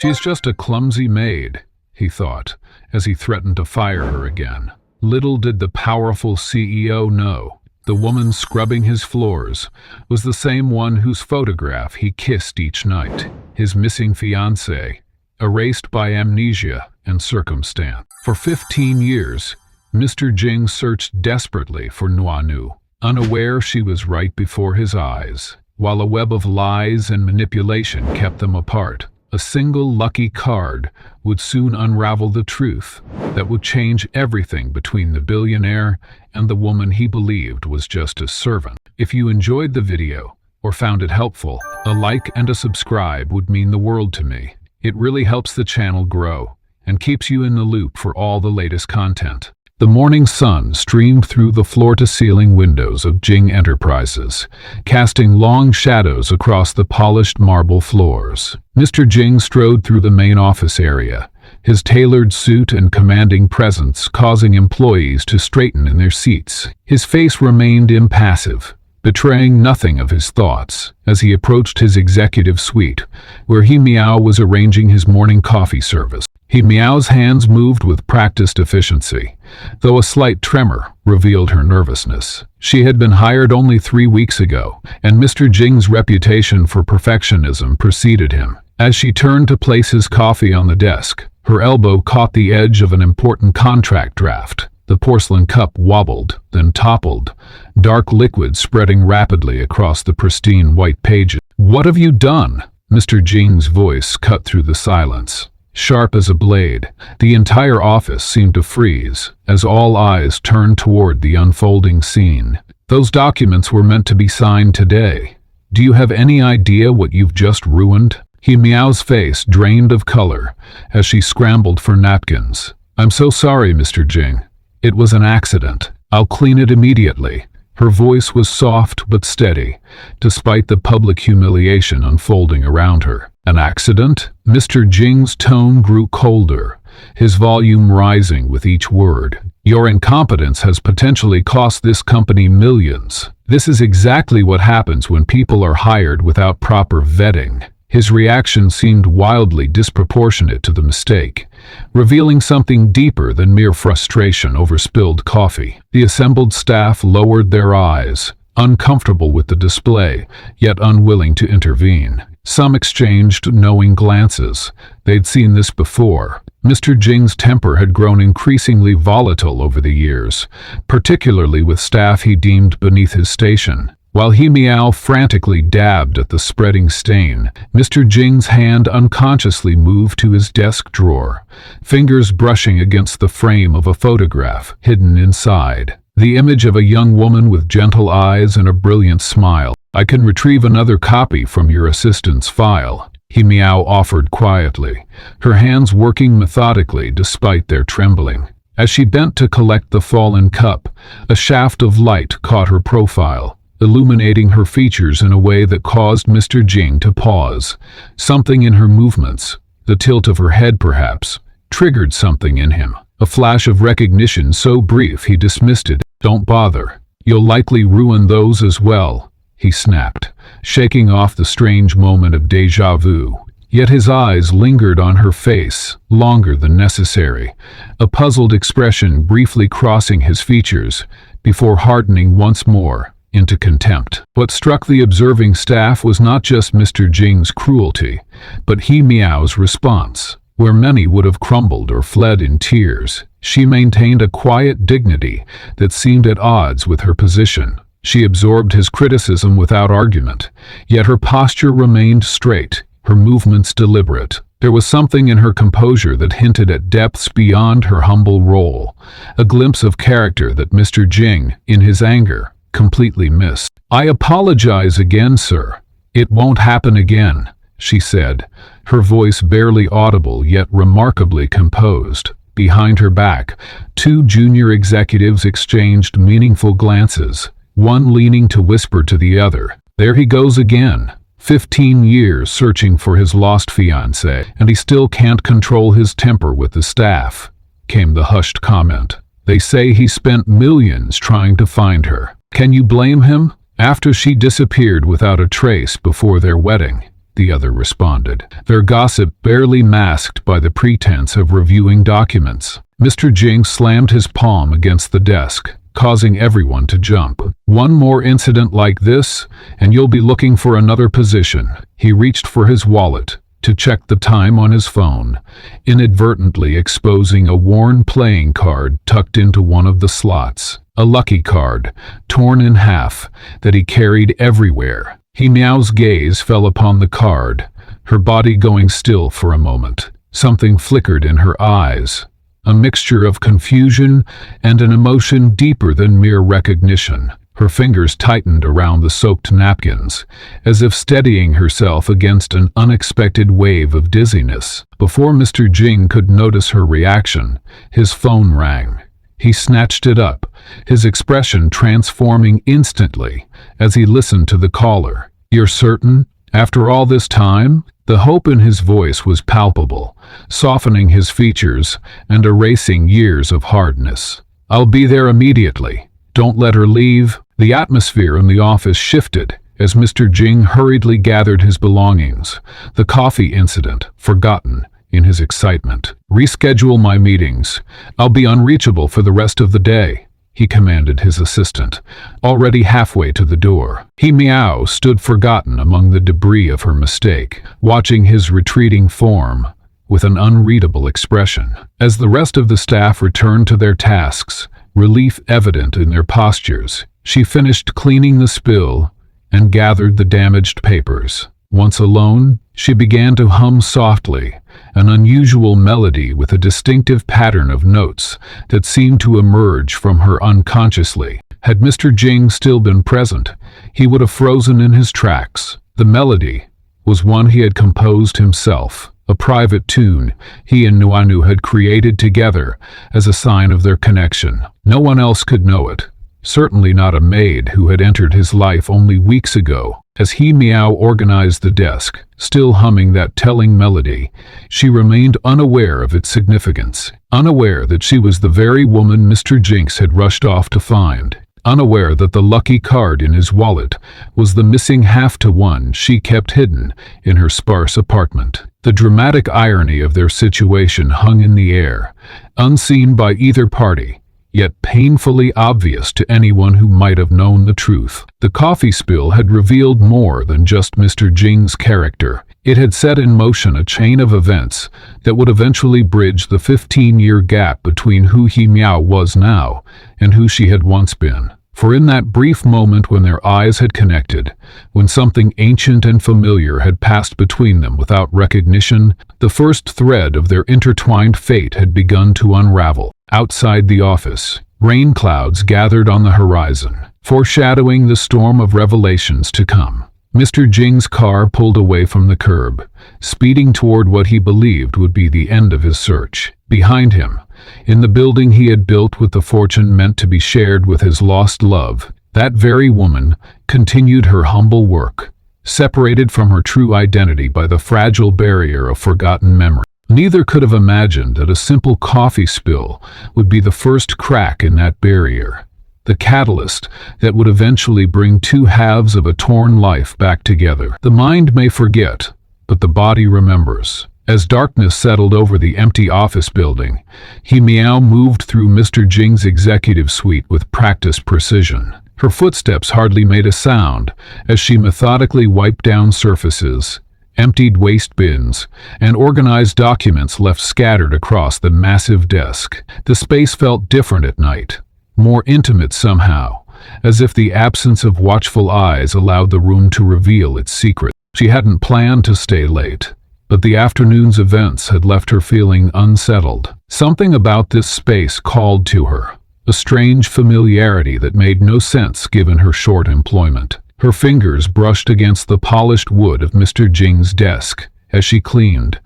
She's just a clumsy maid, he thought, as he threatened to fire her again. Little did the powerful CEO know, the woman scrubbing his floors was the same one whose photograph he kissed each night, his missing fiancée, erased by amnesia and circumstance. For 15 years, Mr. Jing searched desperately for Nuanu, unaware she was right before his eyes. While a web of lies and manipulation kept them apart, a single lucky card would soon unravel the truth that would change everything between the billionaire and the woman he believed was just a servant. If you enjoyed the video or found it helpful, a like and a subscribe would mean the world to me. It really helps the channel grow and keeps you in the loop for all the latest content. The morning sun streamed through the floor-to-ceiling windows of Jing Enterprises, casting long shadows across the polished marble floors. Mr. Jing strode through the main office area, his tailored suit and commanding presence causing employees to straighten in their seats. His face remained impassive, betraying nothing of his thoughts as he approached his executive suite, where He Miao was arranging his morning coffee service. He Miao's hands moved with practiced efficiency, though a slight tremor revealed her nervousness. She had been hired only 3 weeks ago, and Mr. Jing's reputation for perfectionism preceded him. As she turned to place his coffee on the desk, her elbow caught the edge of an important contract draft. The porcelain cup wobbled, then toppled, dark liquid spreading rapidly across the pristine white pages. "What have you done?" Mr. Jing's voice cut through the silence. Sharp as a blade, the entire office seemed to freeze as all eyes turned toward the unfolding scene. "Those documents were meant to be signed today. Do you have any idea what you've just ruined?" He Miao's face drained of color as she scrambled for napkins. "I'm so sorry, Mr. Jing. It was an accident. I'll clean it immediately." Her voice was soft but steady, despite the public humiliation unfolding around her. "An accident?" Mr. Jing's tone grew colder, his volume rising with each word. "Your incompetence has potentially cost this company millions. This is exactly what happens when people are hired without proper vetting." His reaction seemed wildly disproportionate to the mistake, revealing something deeper than mere frustration over spilled coffee. The assembled staff lowered their eyes, uncomfortable with the display, yet unwilling to intervene. Some exchanged knowing glances. They'd seen this before. Mr. Jing's temper had grown increasingly volatile over the years, particularly with staff he deemed beneath his station. While He Miao frantically dabbed at the spreading stain, Mr. Jing's hand unconsciously moved to his desk drawer, fingers brushing against the frame of a photograph hidden inside. The image of a young woman with gentle eyes and a brilliant smile. "I can retrieve another copy from your assistant's file," He Miao offered quietly, her hands working methodically despite their trembling. As she bent to collect the fallen cup, a shaft of light caught her profile, illuminating her features in a way that caused Mr. Jing to pause. Something in her movements, the tilt of her head perhaps, triggered something in him. A flash of recognition so brief he dismissed it. "Don't bother. You'll likely ruin those as well," he snapped, shaking off the strange moment of déjà vu. Yet his eyes lingered on her face, longer than necessary, a puzzled expression briefly crossing his features, before hardening once more into contempt. What struck the observing staff was not just Mr. Jing's cruelty, but He Miao's response. Where many would have crumbled or fled in tears, she maintained a quiet dignity that seemed at odds with her position. She absorbed his criticism without argument, yet her posture remained straight, her movements deliberate. There was something in her composure that hinted at depths beyond her humble role, a glimpse of character that Mr. Jing, in his anger, completely missed. "I apologize again, sir. It won't happen again," she said, her voice barely audible yet remarkably composed. Behind her back, 2 junior executives exchanged meaningful glances, one leaning to whisper to the other, "There he goes again. 15 years searching for his lost fiancée, and he still can't control his temper with the staff," came the hushed comment. "They say he spent millions trying to find her. Can you blame him? After she disappeared without a trace before their wedding, the other responded, their gossip barely masked by the pretense of reviewing documents. Mr. Jing slammed his palm against the desk, causing everyone to jump. One more incident like this, and you'll be looking for another position. He reached for his wallet to check the time on his phone, inadvertently exposing a worn playing card tucked into one of the slots. A lucky card, torn in half, that he carried everywhere. He Meow's gaze fell upon the card, her body going still for a moment. Something flickered in her eyes, a mixture of confusion and an emotion deeper than mere recognition. Her fingers tightened around the soaked napkins, as if steadying herself against an unexpected wave of dizziness. Before Mr. Jing could notice her reaction, his phone rang. He snatched it up, his expression transforming instantly as he listened to the caller. "You're certain? After all this time?" The hope in his voice was palpable, softening his features and erasing years of hardness. "I'll be there immediately. Don't let her leave." The atmosphere in the office shifted as Mr. Jing hurriedly gathered his belongings, the coffee incident forgotten in his excitement. "Reschedule my meetings. I'll be unreachable for the rest of the day," he commanded his assistant, already halfway to the door. He Meow stood forgotten among the debris of her mistake, watching his retreating form with an unreadable expression. As the rest of the staff returned to their tasks, relief evident in their postures, she finished cleaning the spill and gathered the damaged papers. Once alone, she began to hum softly, an unusual melody with a distinctive pattern of notes that seemed to emerge from her unconsciously. Had Mr. Jing still been present, he would have frozen in his tracks. The melody was one he had composed himself, a private tune he and Nuanu had created together as a sign of their connection. No one else could know it, certainly not a maid who had entered his life only weeks ago. As he Meow organized the desk, still humming that telling melody, she remained unaware of its significance, unaware that she was the very woman Mr. Jinx had rushed off to find, unaware that the lucky card in his wallet was the missing half-to-one she kept hidden in her sparse apartment. The dramatic irony of their situation hung in the air, unseen by either party, yet painfully obvious to anyone who might have known the truth. The coffee spill had revealed more than just Mr. Jing's character. It had set in motion a chain of events that would eventually bridge the 15-year gap between who he Meow was now and who she had once been. For in that brief moment when their eyes had connected, when something ancient and familiar had passed between them without recognition, the first thread of their intertwined fate had begun to unravel. Outside the office, rain clouds gathered on the horizon, foreshadowing the storm of revelations to come. Mr. Jing's car pulled away from the curb, speeding toward what he believed would be the end of his search. Behind him, in the building he had built with the fortune meant to be shared with his lost love, that very woman continued her humble work, separated from her true identity by the fragile barrier of forgotten memory. Neither could have imagined that a simple coffee spill would be the first crack in that barrier, the catalyst that would eventually bring two halves of a torn life back together. The mind may forget, but the body remembers. As darkness settled over the empty office building, he Meow moved through Mr. Jing's executive suite with practiced precision. Her footsteps hardly made a sound as she methodically wiped down surfaces, emptied waste bins, and organized documents left scattered across the massive desk. The space felt different at night, more intimate somehow, as if the absence of watchful eyes allowed the room to reveal its secret. She hadn't planned to stay late, but the afternoon's events had left her feeling unsettled. Something about this space called to her, a strange familiarity that made no sense given her short employment. Her fingers brushed against the polished wood of Mr. Jing's desk as she cleaned,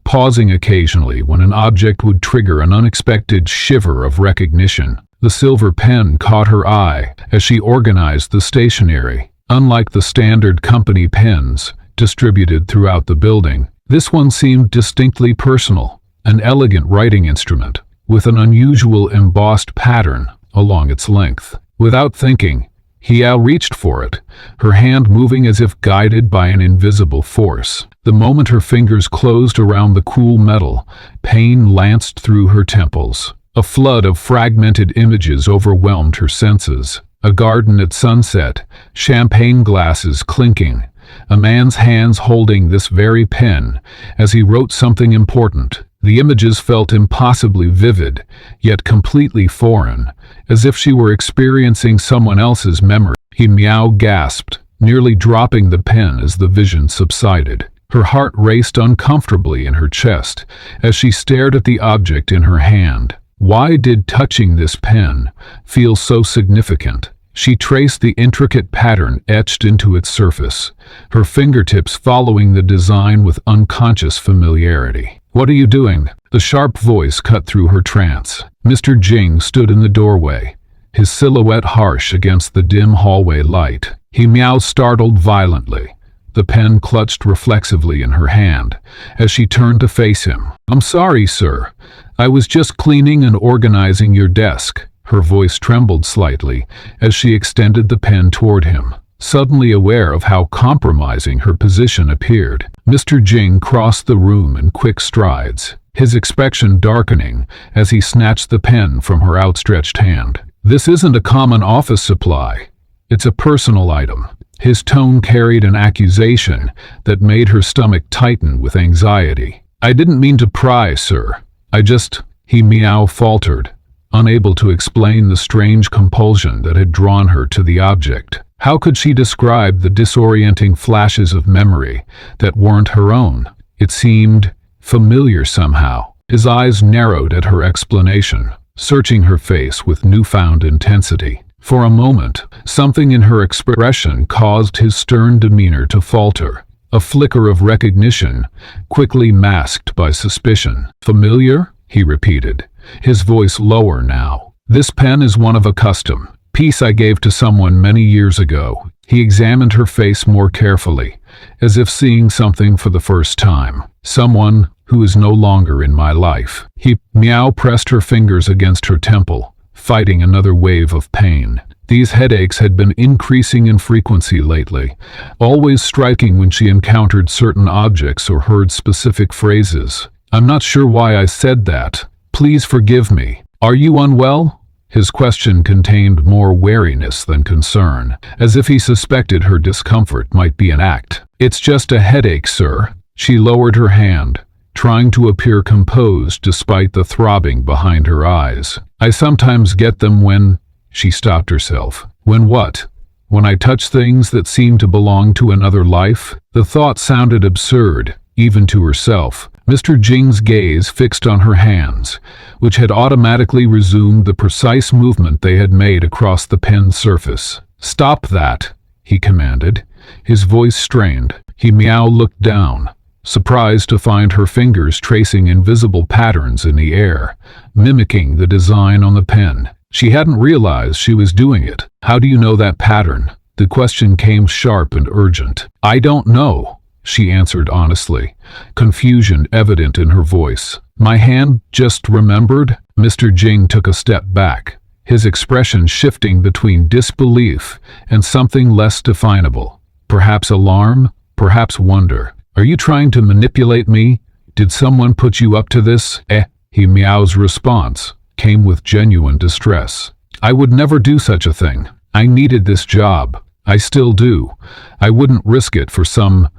pausing occasionally when an object would trigger an unexpected shiver of recognition. The silver pen caught her eye as she organized the stationery. Unlike the standard company pens distributed throughout the building, this one seemed distinctly personal, an elegant writing instrument with an unusual embossed pattern along its length. Without thinking, He reached for it, her hand moving as if guided by an invisible force. The moment her fingers closed around the cool metal, pain lanced through her temples. A flood of fragmented images overwhelmed her senses. A garden at sunset, champagne glasses clinking, a man's hands holding this very pen as he wrote something important. The images felt impossibly vivid, yet completely foreign, as if she were experiencing someone else's memory. Meow gasped, nearly dropping the pen as the vision subsided. Her heart raced uncomfortably in her chest as she stared at the object in her hand. Why did touching this pen feel so significant? She traced the intricate pattern etched into its surface, her fingertips following the design with unconscious familiarity. "What are you doing?" The sharp voice cut through her trance. Mr. Jing stood in the doorway, his silhouette harsh against the dim hallway light. Meow startled violently, the pen clutched reflexively in her hand as she turned to face him. "I'm sorry, sir. I was just cleaning and organizing your desk." Her voice trembled slightly as she extended the pen toward him, suddenly aware of how compromising her position appeared. Mr. Jing crossed the room in quick strides, his expression darkening as he snatched the pen from her outstretched hand. "This isn't a common office supply. It's a personal item." His tone carried an accusation that made her stomach tighten with anxiety. "I didn't mean to pry, sir. Meow faltered, unable to explain the strange compulsion that had drawn her to the object. How could she describe the disorienting flashes of memory that weren't her own? It seemed familiar somehow. His eyes narrowed at her explanation, searching her face with newfound intensity. For a moment, something in her expression caused his stern demeanor to falter, a flicker of recognition, quickly masked by suspicion. "Familiar?" he repeated, his voice lower now. "This pen is one of a custom piece I gave to someone many years ago." He examined her face more carefully, as if seeing something for the first time. "Someone who is no longer in my life." Meow pressed her fingers against her temple, fighting another wave of pain. These headaches had been increasing in frequency lately, always striking when she encountered certain objects or heard specific phrases. "I'm not sure why I said that. Please forgive me. Are you unwell?" His question contained more wariness than concern, as if he suspected her discomfort might be an act. "It's just a headache, sir." She lowered her hand, trying to appear composed despite the throbbing behind her eyes. "I sometimes get them when—" She stopped herself. "When what?" "When I touch things that seem to belong to another life?" The thought sounded absurd, even to herself. Mr. Jing's gaze fixed on her hands, which had automatically resumed the precise movement they had made across the pen's surface. "Stop that," he commanded, his voice strained. Meow looked down, surprised to find her fingers tracing invisible patterns in the air, mimicking the design on the pen. She hadn't realized she was doing it. "How do you know that pattern?" The question came sharp and urgent. "I don't know," she answered honestly, confusion evident in her voice. "My hand just remembered." Mr. Jing took a step back, his expression shifting between disbelief and something less definable. Perhaps alarm, perhaps wonder. "Are you trying to manipulate me? Did someone put you up to this?" Meow's response came with genuine distress. "I would never do such a thing. I needed this job. I still do. I wouldn't risk it for some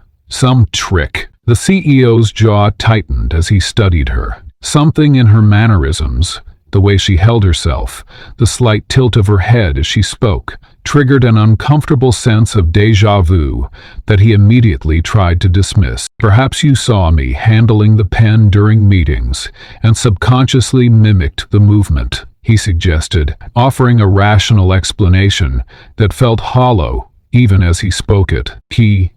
trick." The CEO's jaw tightened as he studied her. Something in her mannerisms, the way she held herself, the slight tilt of her head as she spoke, triggered an uncomfortable sense of déjà vu that he immediately tried to dismiss. "Perhaps you saw me handling the pen during meetings and subconsciously mimicked the movement," he suggested, offering a rational explanation that felt hollow even as he spoke it.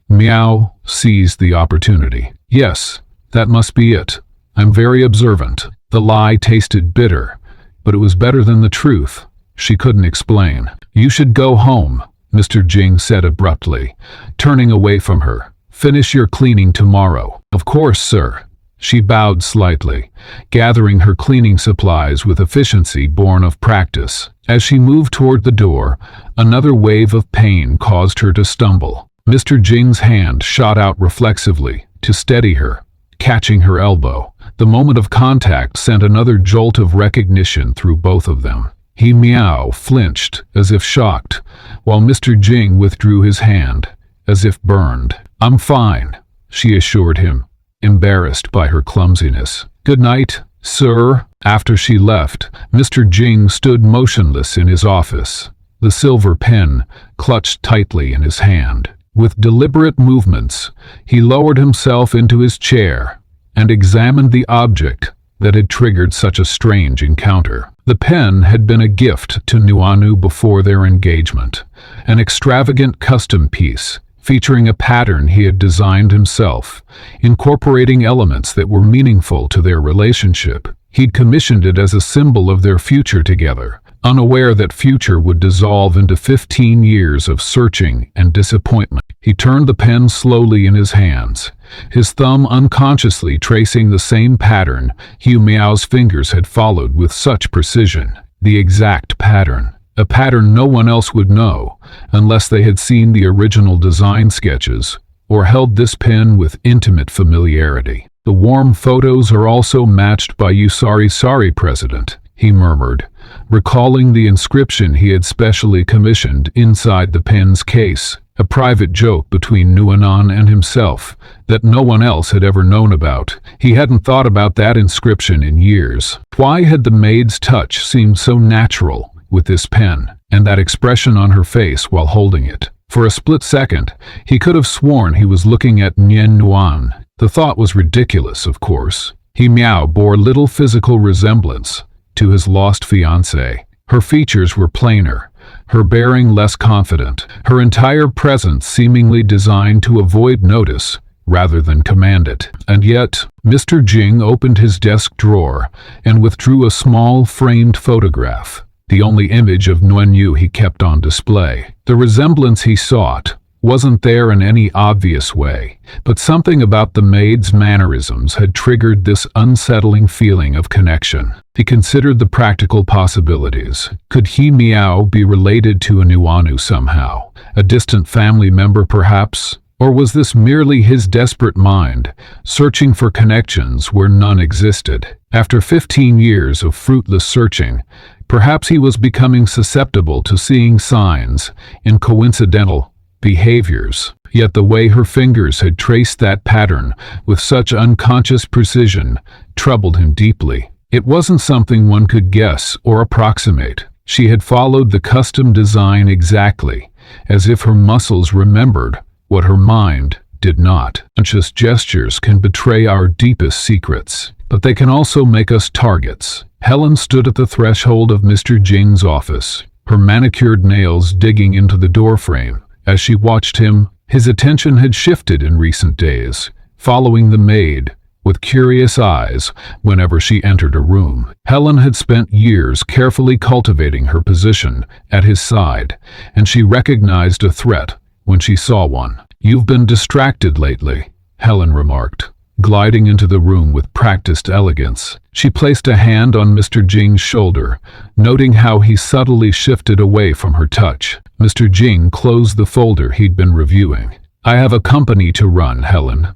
Meow seized the opportunity. "Yes, that must be it. I'm very observant." The lie tasted bitter, but it was better than the truth. She couldn't explain. "You should go home," Mr. Jing said abruptly, turning away from her. "Finish your cleaning tomorrow." "Of course, sir." She bowed slightly, gathering her cleaning supplies with efficiency born of practice. As she moved toward the door, another wave of pain caused her to stumble. Mr. Jing's hand shot out reflexively to steady her, catching her elbow. The moment of contact sent another jolt of recognition through both of them. He Miao flinched, as if shocked, while Mr. Jing withdrew his hand, as if burned. "I'm fine," she assured him, embarrassed by her clumsiness. "Good night, sir." After she left, Mr. Jing stood motionless in his office, the silver pen clutched tightly in his hand. With deliberate movements, he lowered himself into his chair and examined the object that had triggered such a strange encounter. The pen had been a gift to Nuanu before their engagement, an extravagant custom piece featuring a pattern he had designed himself, incorporating elements that were meaningful to their relationship. He'd commissioned it as a symbol of their future together, unaware that future would dissolve into 15 years of searching and disappointment. He turned the pen slowly in his hands, his thumb unconsciously tracing the same pattern Hu Miao's fingers had followed with such precision. The exact pattern. A pattern no one else would know, unless they had seen the original design sketches, or held this pen with intimate familiarity. "The warm photos are also matched by you. Sorry, President," he murmured, recalling the inscription he had specially commissioned inside the pen's case, a private joke between Nuanan and himself that no one else had ever known about. He hadn't thought about that inscription in years. Why had the maid's touch seemed so natural with this pen, and that expression on her face while holding it? For a split second, he could have sworn he was looking at Nian Nuan. The thought was ridiculous, of course. He Miao bore little physical resemblance to his lost fiancée. Her features were plainer, her bearing less confident, her entire presence seemingly designed to avoid notice rather than command it. And yet, Mr. Jing opened his desk drawer and withdrew a small framed photograph, the only image of Nuanyu he kept on display. The resemblance he sought wasn't there in any obvious way, but something about the maid's mannerisms had triggered this unsettling feeling of connection. He considered the practical possibilities. Could He Miao be related to a Nuanu somehow? A distant family member, perhaps? Or was this merely his desperate mind, searching for connections where none existed? After 15 years of fruitless searching, perhaps he was becoming susceptible to seeing signs in coincidental behaviors. Yet the way her fingers had traced that pattern with such unconscious precision troubled him deeply. It wasn't something one could guess or approximate. She had followed the custom design exactly, as if her muscles remembered what her mind did not. Conscious gestures can betray our deepest secrets, but they can also make us targets. Helen stood at the threshold of Mr. Jing's office, her manicured nails digging into the doorframe. As she watched him, his attention had shifted in recent days, following the maid with curious eyes whenever she entered a room. Helen had spent years carefully cultivating her position at his side, and she recognized a threat when she saw one. "You've been distracted lately," Helen remarked, gliding into the room with practiced elegance. She placed a hand on Mr. Jing's shoulder, noting how he subtly shifted away from her touch. Mr. Jing closed the folder he'd been reviewing. "I have a company to run, Helen.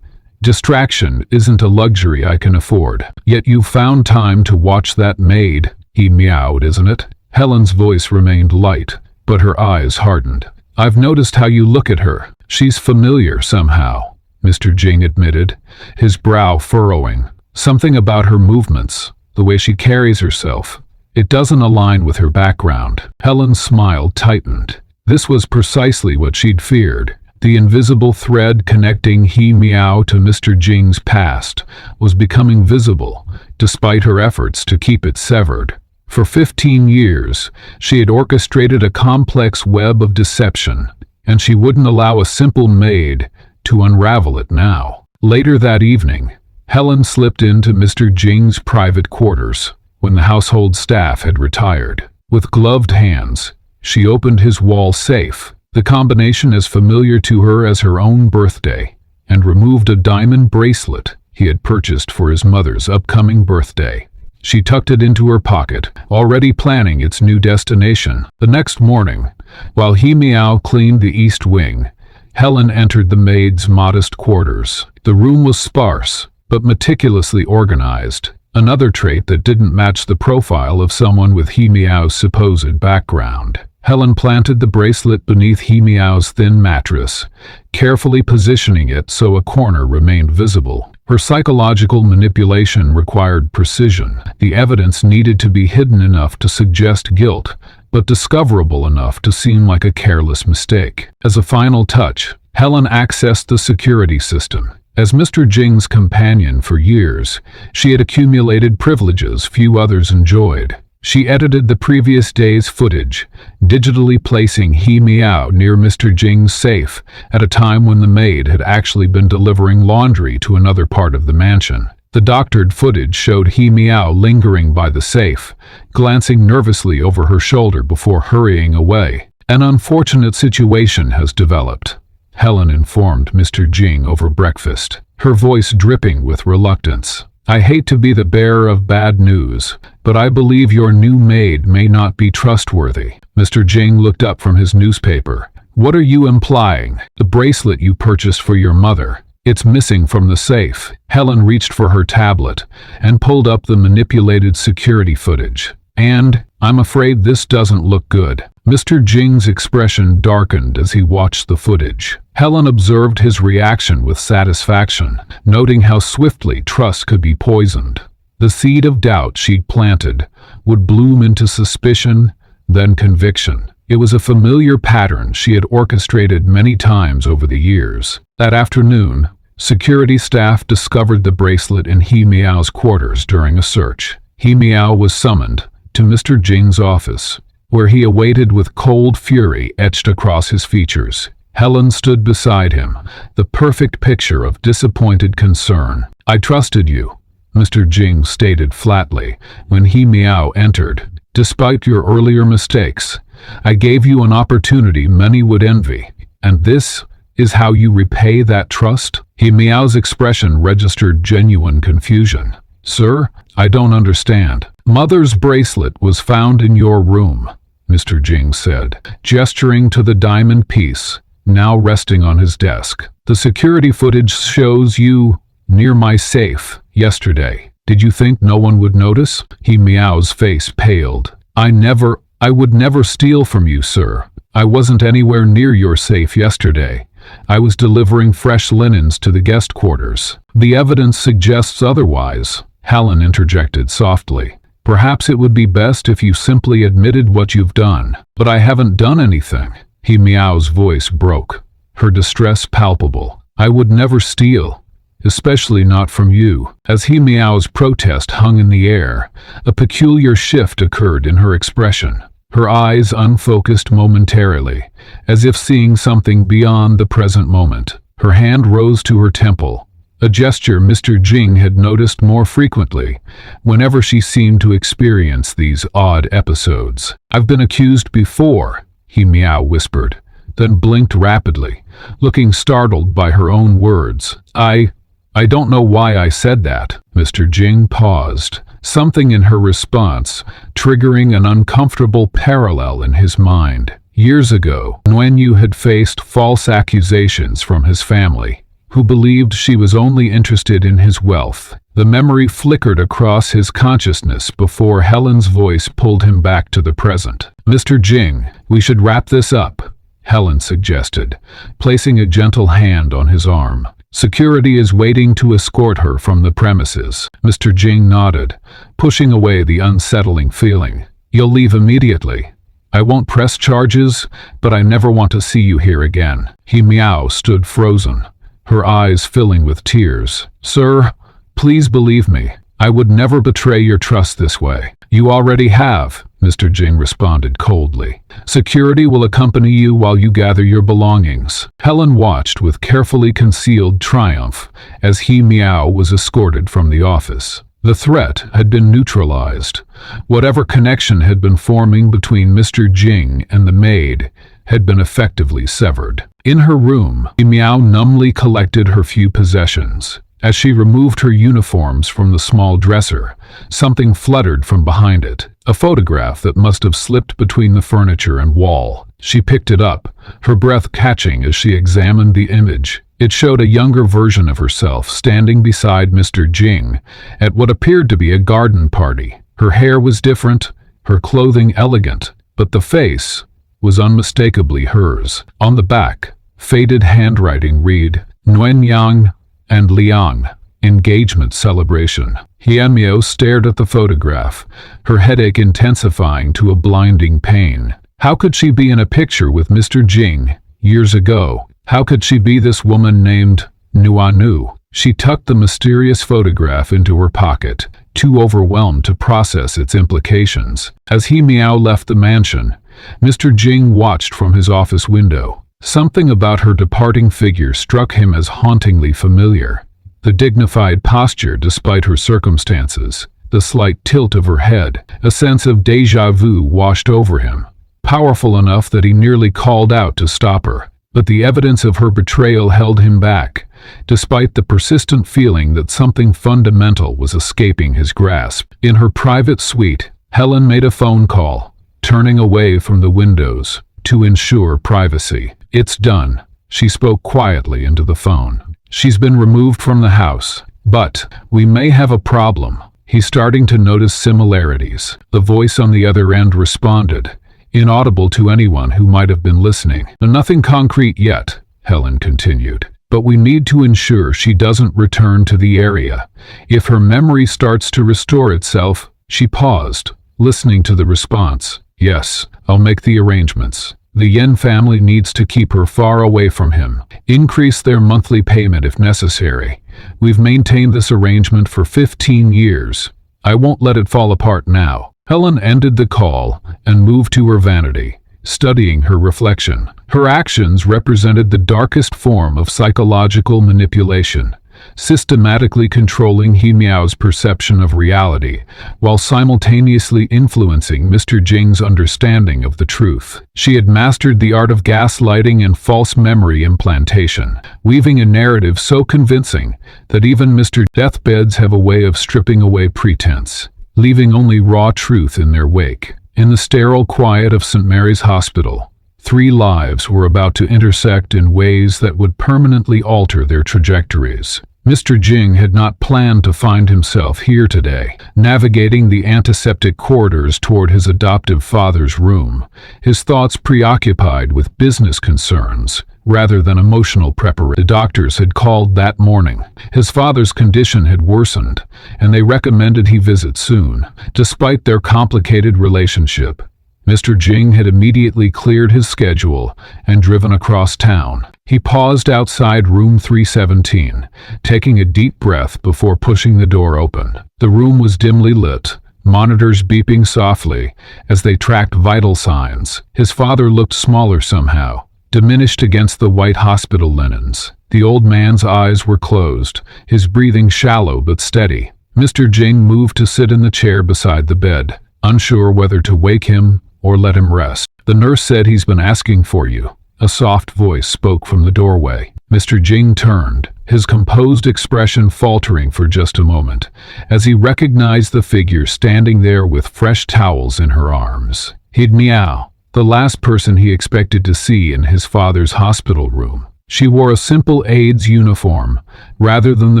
Distraction isn't a luxury I can afford. Yet you found time to watch that maid," he meowed, "isn't it?" Helen's voice remained light, but her eyes hardened. "I've noticed how you look at her. She's familiar somehow," Mr. Jing admitted, his brow furrowing. "Something about her movements, the way she carries herself. It doesn't align with her background." Helen's smile tightened. This was precisely what she'd feared. The invisible thread connecting He Miao to Mr. Jing's past was becoming visible, despite her efforts to keep it severed. For 15 years, she had orchestrated a complex web of deception, and she wouldn't allow a simple maid to unravel it now. Later that evening, Helen slipped into Mr. Jing's private quarters when the household staff had retired. With gloved hands, she opened his wall safe, the combination as familiar to her as her own birthday, and removed a diamond bracelet he had purchased for his mother's upcoming birthday. She tucked it into her pocket, already planning its new destination. The next morning, while He Meow cleaned the east wing, Helen entered the maid's modest quarters. The room was sparse, but meticulously organized, another trait that didn't match the profile of someone with He Meow's supposed background. Helen planted the bracelet beneath He Meow's thin mattress, carefully positioning it so a corner remained visible. Her psychological manipulation required precision. The evidence needed to be hidden enough to suggest guilt, but discoverable enough to seem like a careless mistake. As a final touch, Helen accessed the security system. As Mr. Jing's companion for years, she had accumulated privileges few others enjoyed. She edited the previous day's footage, digitally placing He Meow near Mr. Jing's safe at a time when the maid had actually been delivering laundry to another part of the mansion. The doctored footage showed He Meow lingering by the safe, glancing nervously over her shoulder before hurrying away. An unfortunate situation has developed, Helen informed Mr. Jing over breakfast, her voice dripping with reluctance. I hate to be the bearer of bad news, but I believe your new maid may not be trustworthy. Mr. Jing looked up from his newspaper. What are you implying? The bracelet you purchased for your mother. It's missing from the safe. Helen reached for her tablet and pulled up the manipulated security footage. And, I'm afraid this doesn't look good. Mr. Jing's expression darkened as he watched the footage. Helen observed his reaction with satisfaction, noting how swiftly trust could be poisoned. The seed of doubt she'd planted would bloom into suspicion, then conviction. It was a familiar pattern she had orchestrated many times over the years. That afternoon, security staff discovered the bracelet in He Meow's quarters during a search. He Meow was summoned to Mr. Jing's office, where he awaited with cold fury etched across his features. Helen stood beside him, the perfect picture of disappointed concern. I trusted you, Mr. Jing stated flatly when He Meow entered. Despite your earlier mistakes, I gave you an opportunity many would envy, and this is how you repay that trust? He Meow's expression registered genuine confusion. Sir, I don't understand. Mother's bracelet was found in your room, Mr. Jing said, gesturing to the diamond piece, now resting on his desk. The security footage shows you near my safe yesterday. Did you think no one would notice? He Meow's face paled. I would never steal from you, sir. I wasn't anywhere near your safe yesterday. I was delivering fresh linens to the guest quarters. The evidence suggests otherwise, Helen interjected softly. Perhaps it would be best if you simply admitted what you've done. But I haven't done anything. He Meow's voice broke, her distress palpable. I would never steal, especially not from you. As He Meow's protest hung in the air, a peculiar shift occurred in her expression. Her eyes unfocused momentarily, as if seeing something beyond the present moment. Her hand rose to her temple, a gesture Mr. Jing had noticed more frequently whenever she seemed to experience these odd episodes. I've been accused before, He Meow whispered, then blinked rapidly, looking startled by her own words. I don't know why I said that. Mr. Jing paused, something in her response triggering an uncomfortable parallel in his mind. Years ago, when you had faced false accusations from his family, who believed she was only interested in his wealth. The memory flickered across his consciousness before Helen's voice pulled him back to the present. Mr. Jing, we should wrap this up, Helen suggested, placing a gentle hand on his arm. Security is waiting to escort her from the premises. Mr. Jing nodded, pushing away the unsettling feeling. You'll leave immediately. I won't press charges, but I never want to see you here again. He Meow stood frozen, her eyes filling with tears. Sir, please believe me. I would never betray your trust this way. You already have, Mr. Jing responded coldly. Security will accompany you while you gather your belongings. Helen watched with carefully concealed triumph as He Meow was escorted from the office. The threat had been neutralized. Whatever connection had been forming between Mr. Jing and the maid had been effectively severed. In her room, He Meow numbly collected her few possessions, As she removed her uniforms from the small dresser, something fluttered from behind it, a photograph that must have slipped between the furniture and wall. She picked it up, her breath catching as she examined the image. It showed a younger version of herself standing beside Mr. Jing at what appeared to be a garden party. Her hair was different, her clothing elegant, but the face was unmistakably hers. On the back, faded handwriting read, Nguyen Yang and Liang, engagement celebration. Hian Miao stared at the photograph, her headache intensifying to a blinding pain. How could she be in a picture with Mr. Jing years ago? How could she be this woman named Nuanu? She tucked the mysterious photograph into her pocket, too overwhelmed to process its implications. As He Miao left the mansion, Mr. Jing watched from his office window. Something about her departing figure struck him as hauntingly familiar. The dignified posture despite her circumstances, the slight tilt of her head, a sense of déjà vu washed over him, powerful enough that he nearly called out to stop her. But the evidence of her betrayal held him back, despite the persistent feeling that something fundamental was escaping his grasp. In her private suite, Helen made a phone call, turning away from the windows to ensure privacy. "It's done," she spoke quietly into the phone. "She's been removed from the house, but we may have a problem." He's starting to notice similarities. The voice on the other end responded, inaudible to anyone who might have been listening. "Nothing concrete yet," Helen continued, "but we need to ensure she doesn't return to the area. If her memory starts to restore itself." She paused, listening to the response. "Yes, I'll make the arrangements. The Yen family needs to keep her far away from him. Increase their monthly payment if necessary. We've maintained this arrangement for 15 years. I won't let it fall apart now." Helen ended the call and moved to her vanity, studying her reflection. Her actions represented the darkest form of psychological manipulation, systematically controlling He Miao's perception of reality, while simultaneously influencing Mr. Jing's understanding of the truth. She had mastered the art of gaslighting and false memory implantation, weaving a narrative so convincing that even Mr. Deathbeds have a way of stripping away pretense, leaving only raw truth in their wake. In the sterile quiet of St. Mary's Hospital, 3 lives were about to intersect in ways that would permanently alter their trajectories. Mr. Jing had not planned to find himself here today, navigating the antiseptic corridors toward his adoptive father's room, his thoughts preoccupied with business concerns rather than emotional preparation. The doctors had called that morning. His father's condition had worsened, and they recommended he visit soon. Despite their complicated relationship, Mr. Jing had immediately cleared his schedule and driven across town. He paused outside room 317, taking a deep breath before pushing the door open. The room was dimly lit, monitors beeping softly as they tracked vital signs. His father looked smaller somehow, diminished against the white hospital linens. The old man's eyes were closed, his breathing shallow but steady. Mr. Jing moved to sit in the chair beside the bed, unsure whether to wake him or let him rest. "The nurse said he's been asking for you." A soft voice spoke from the doorway. Mr. Jing turned, his composed expression faltering for just a moment, as he recognized the figure standing there with fresh towels in her arms. He Miao, the last person he expected to see in his father's hospital room. She wore a simple aide uniform, rather than the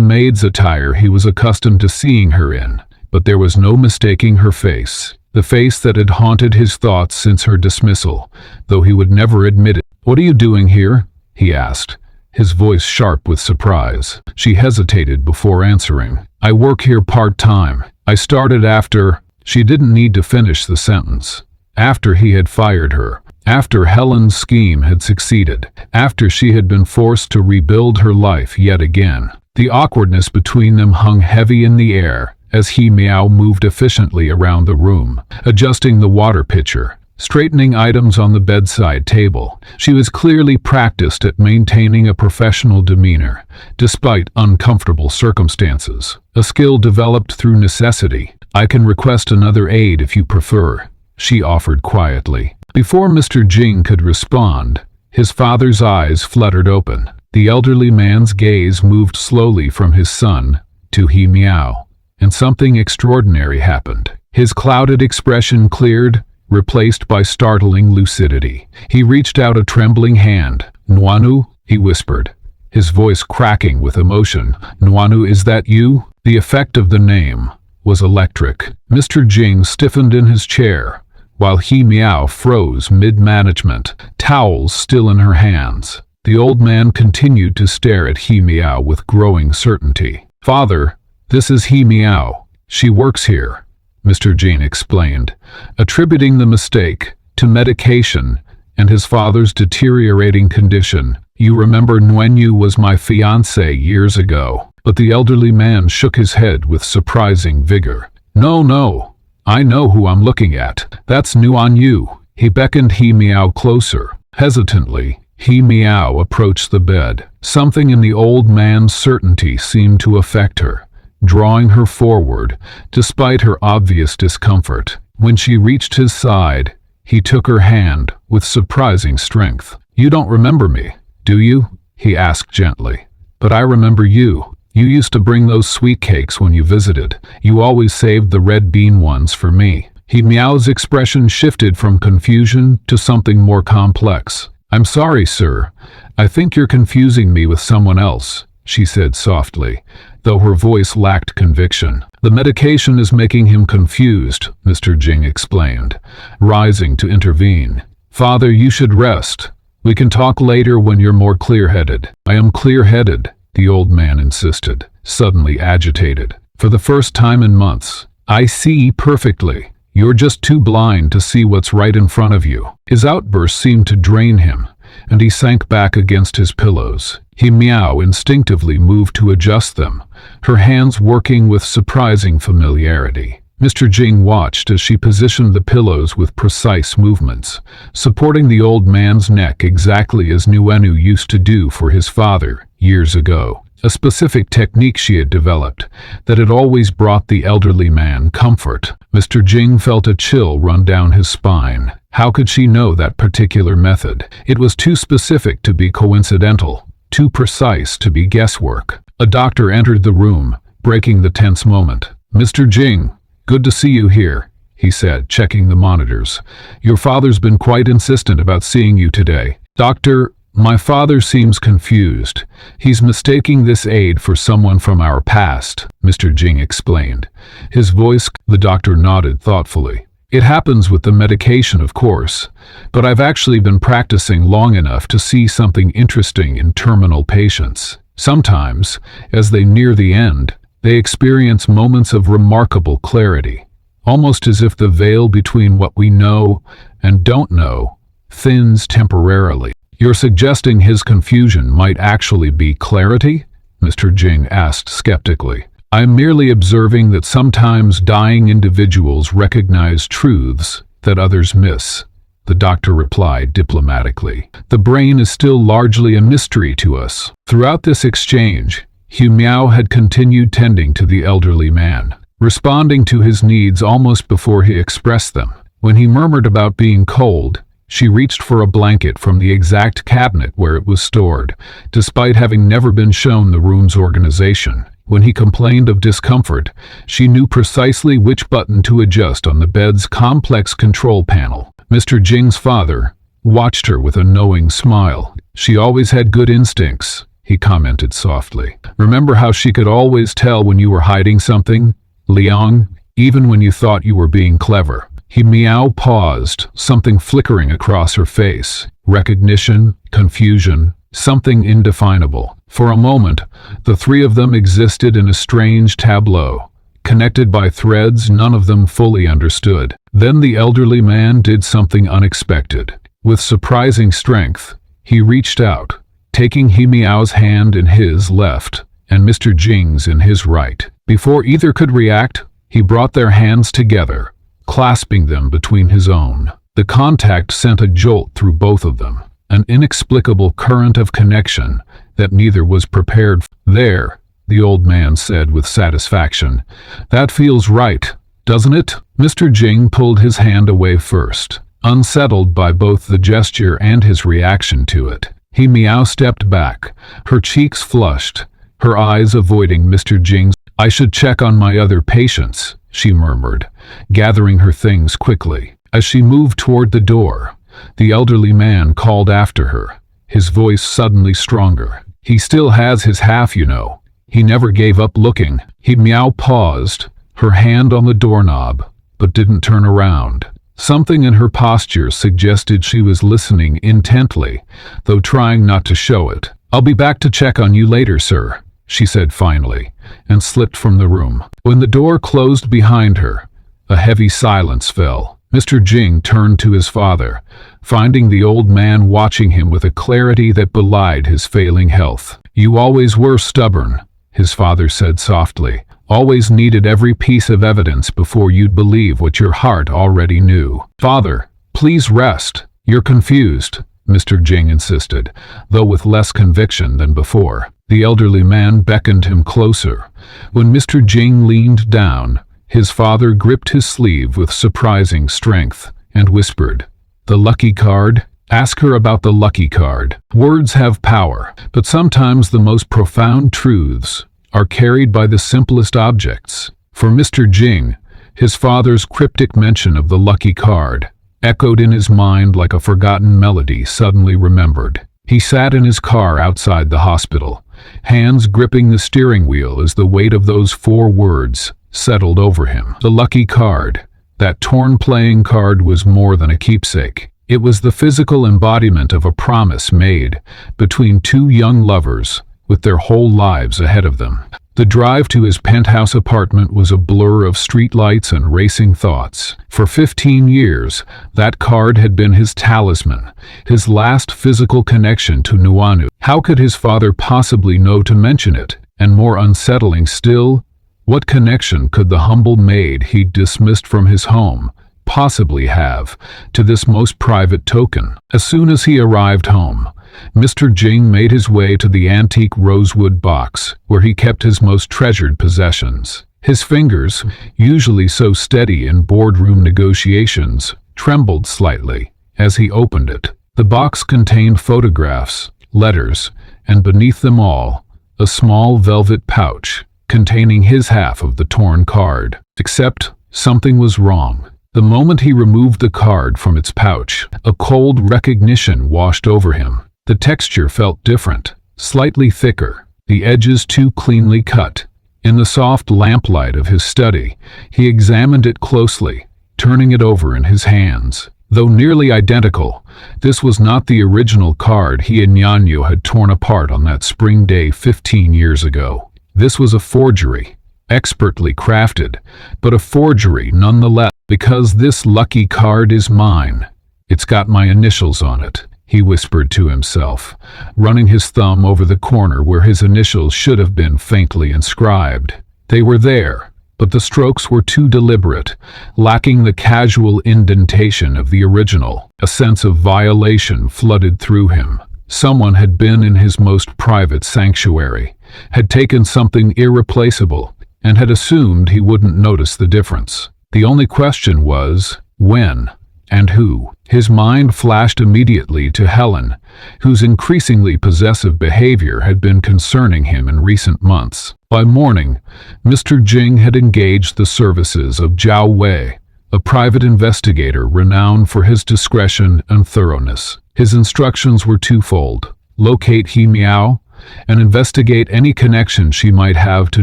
maid's attire he was accustomed to seeing her in, but there was no mistaking her face. The face that had haunted his thoughts since her dismissal, though he would never admit it. "What are you doing here?" he asked, his voice sharp with surprise. She hesitated before answering. "I work here part-time. I started after..." She didn't need to finish the sentence. After he had fired her. After Helen's scheme had succeeded. After she had been forced to rebuild her life yet again. The awkwardness between them hung heavy in the air as He Miao moved efficiently around the room, adjusting the water pitcher, straightening items on the bedside table. She was clearly practiced at maintaining a professional demeanor, despite uncomfortable circumstances. A skill developed through necessity. "I can request another aide if you prefer," she offered quietly. Before Mr. Jing could respond, his father's eyes fluttered open. The elderly man's gaze moved slowly from his son to He Miao, and something extraordinary happened. His clouded expression cleared, replaced by startling lucidity. He reached out a trembling hand. "Nuanu," he whispered, his voice cracking with emotion. "Nuanu, is that you?" The effect of the name was electric. Mr. Jing stiffened in his chair, while He Miao froze mid-management, towels still in her hands. The old man continued to stare at He Miao with growing certainty. "Father, this is He Miao. She works here," Mr. Jing explained, attributing the mistake to medication and his father's deteriorating condition. "You remember Nguyen was my fiancé years ago." But the elderly man shook his head with surprising vigor. No, I know who I'm looking at. That's Nguyen Yu." He beckoned He Miao closer. Hesitantly, He Miao approached the bed. Something in the old man's certainty seemed to affect her, drawing her forward, despite her obvious discomfort. When she reached his side, he took her hand with surprising strength. "You don't remember me, do you?" he asked gently. "But I remember you. You used to bring those sweet cakes when you visited. You always saved the red bean ones for me." He Miao's expression shifted from confusion to something more complex. "I'm sorry, sir. I think you're confusing me with someone else," she said softly, though her voice lacked conviction. "The medication is making him confused," Mr. Jing explained, rising to intervene. "Father, you should rest. We can talk later when you're more clear-headed." "I am clear-headed," the old man insisted, suddenly agitated. "For the first time in months. I see perfectly. You're just too blind to see what's right in front of you." His outburst seemed to drain him, and he sank back against his pillows. He Miao instinctively moved to adjust them, her hands working with surprising familiarity. Mr. Jing watched as she positioned the pillows with precise movements, supporting the old man's neck exactly as Nguyen used to do for his father years ago. A specific technique she had developed that had always brought the elderly man comfort. Mr. Jing felt a chill run down his spine. How could she know that particular method? It was too specific to be coincidental, too precise to be guesswork. A doctor entered the room, breaking the tense moment. "Mr. Jing, good to see you here," he said, checking the monitors. "Your father's been quite insistent about seeing you today." "Doctor, my father seems confused. He's mistaking this aide for someone from our past," Mr. Jing explained. His voice, the doctor nodded thoughtfully. "It happens with the medication, of course, but I've actually been practicing long enough to see something interesting in terminal patients. Sometimes, as they near the end, they experience moments of remarkable clarity, almost as if the veil between what we know and don't know thins temporarily." "You're suggesting his confusion might actually be clarity?" Mr. Jing asked skeptically. "I'm merely observing that sometimes dying individuals recognize truths that others miss," the doctor replied diplomatically. "The brain is still largely a mystery to us." Throughout this exchange, He Miao had continued tending to the elderly man, responding to his needs almost before he expressed them. When he murmured about being cold, she reached for a blanket from the exact cabinet where it was stored, despite having never been shown the room's organization. When he complained of discomfort, she knew precisely which button to adjust on the bed's complex control panel. Mr. Jing's father watched her with a knowing smile. "She always had good instincts," he commented softly. "Remember how she could always tell when you were hiding something, Liang, even when you thought you were being clever?" He Miao paused, something flickering across her face. Recognition, confusion, something indefinable. For a moment, the three of them existed in a strange tableau, connected by threads none of them fully understood. Then the elderly man did something unexpected. With surprising strength, he reached out, taking He Miao's hand in his left and Mr. Jing's in his right. Before either could react, he brought their hands together, clasping them between his own. The contact sent a jolt through both of them, an inexplicable current of connection that neither was prepared for. "There," the old man said with satisfaction. "That feels right, doesn't it?" Mr. Jing pulled his hand away first, unsettled by both the gesture and his reaction to it. He Meow stepped back, her cheeks flushed, her eyes avoiding Mr. Jing's. "I should check on my other patients," she murmured, gathering her things quickly. As she moved toward the door, the elderly man called after her, his voice suddenly stronger. "He still has his half, you know. He never gave up looking." He Meow paused, her hand on the doorknob, but didn't turn around. Something in her posture suggested she was listening intently, though trying not to show it. "I'll be back to check on you later, sir," she said finally, and slipped from the room. When the door closed behind her, a heavy silence fell. Mr. Jing turned to his father, finding the old man watching him with a clarity that belied his failing health. "You always were stubborn," his father said softly. "Always needed every piece of evidence before you'd believe what your heart already knew." "Father, please rest. You're confused," Mr. Jing insisted, though with less conviction than before. The elderly man beckoned him closer. When Mr. Jing leaned down, his father gripped his sleeve with surprising strength and whispered, "The lucky card? Ask her about the lucky card." Words have power, but sometimes the most profound truths are carried by the simplest objects. For Mr. Jing, his father's cryptic mention of the lucky card echoed in his mind like a forgotten melody suddenly remembered. He sat in his car outside the hospital, hands gripping the steering wheel as the weight of those 4 words settled over him. The lucky card. That torn playing card was more than a keepsake. It was the physical embodiment of a promise made between 2 young lovers with their whole lives ahead of them. The drive to his penthouse apartment was a blur of streetlights and racing thoughts. For 15 years, that card had been his talisman, his last physical connection to Nuanu. How could his father possibly know to mention it? And more unsettling still, what connection could the humble maid he'd dismissed from his home possibly have to this most private token? As soon as he arrived home, Mr. Jing made his way to the antique rosewood box where he kept his most treasured possessions. His fingers, usually so steady in boardroom negotiations, trembled slightly as he opened it. The box contained photographs, letters, and beneath them all, a small velvet pouch containing his half of the torn card. Except something was wrong. The moment he removed the card from its pouch, a cold recognition washed over him. The texture felt different, slightly thicker, the edges too cleanly cut. In the soft lamplight of his study, he examined it closely, turning it over in his hands. Though nearly identical, this was not the original card he and Nyanyu had torn apart on that spring day 15 years ago. This was a forgery, expertly crafted, but a forgery nonetheless. "Because this lucky card is mine. It's got my initials on it," he whispered to himself, running his thumb over the corner where his initials should have been faintly inscribed. They were there, but the strokes were too deliberate, lacking the casual indentation of the original. A sense of violation flooded through him. Someone had been in his most private sanctuary, had taken something irreplaceable, and had assumed he wouldn't notice the difference. The only question was, when and who? His mind flashed immediately to Helen, whose increasingly possessive behavior had been concerning him in recent months. By morning, Mr. Jing had engaged the services of Zhao Wei, a private investigator renowned for his discretion and thoroughness. His instructions were twofold: locate He Miao and investigate any connection she might have to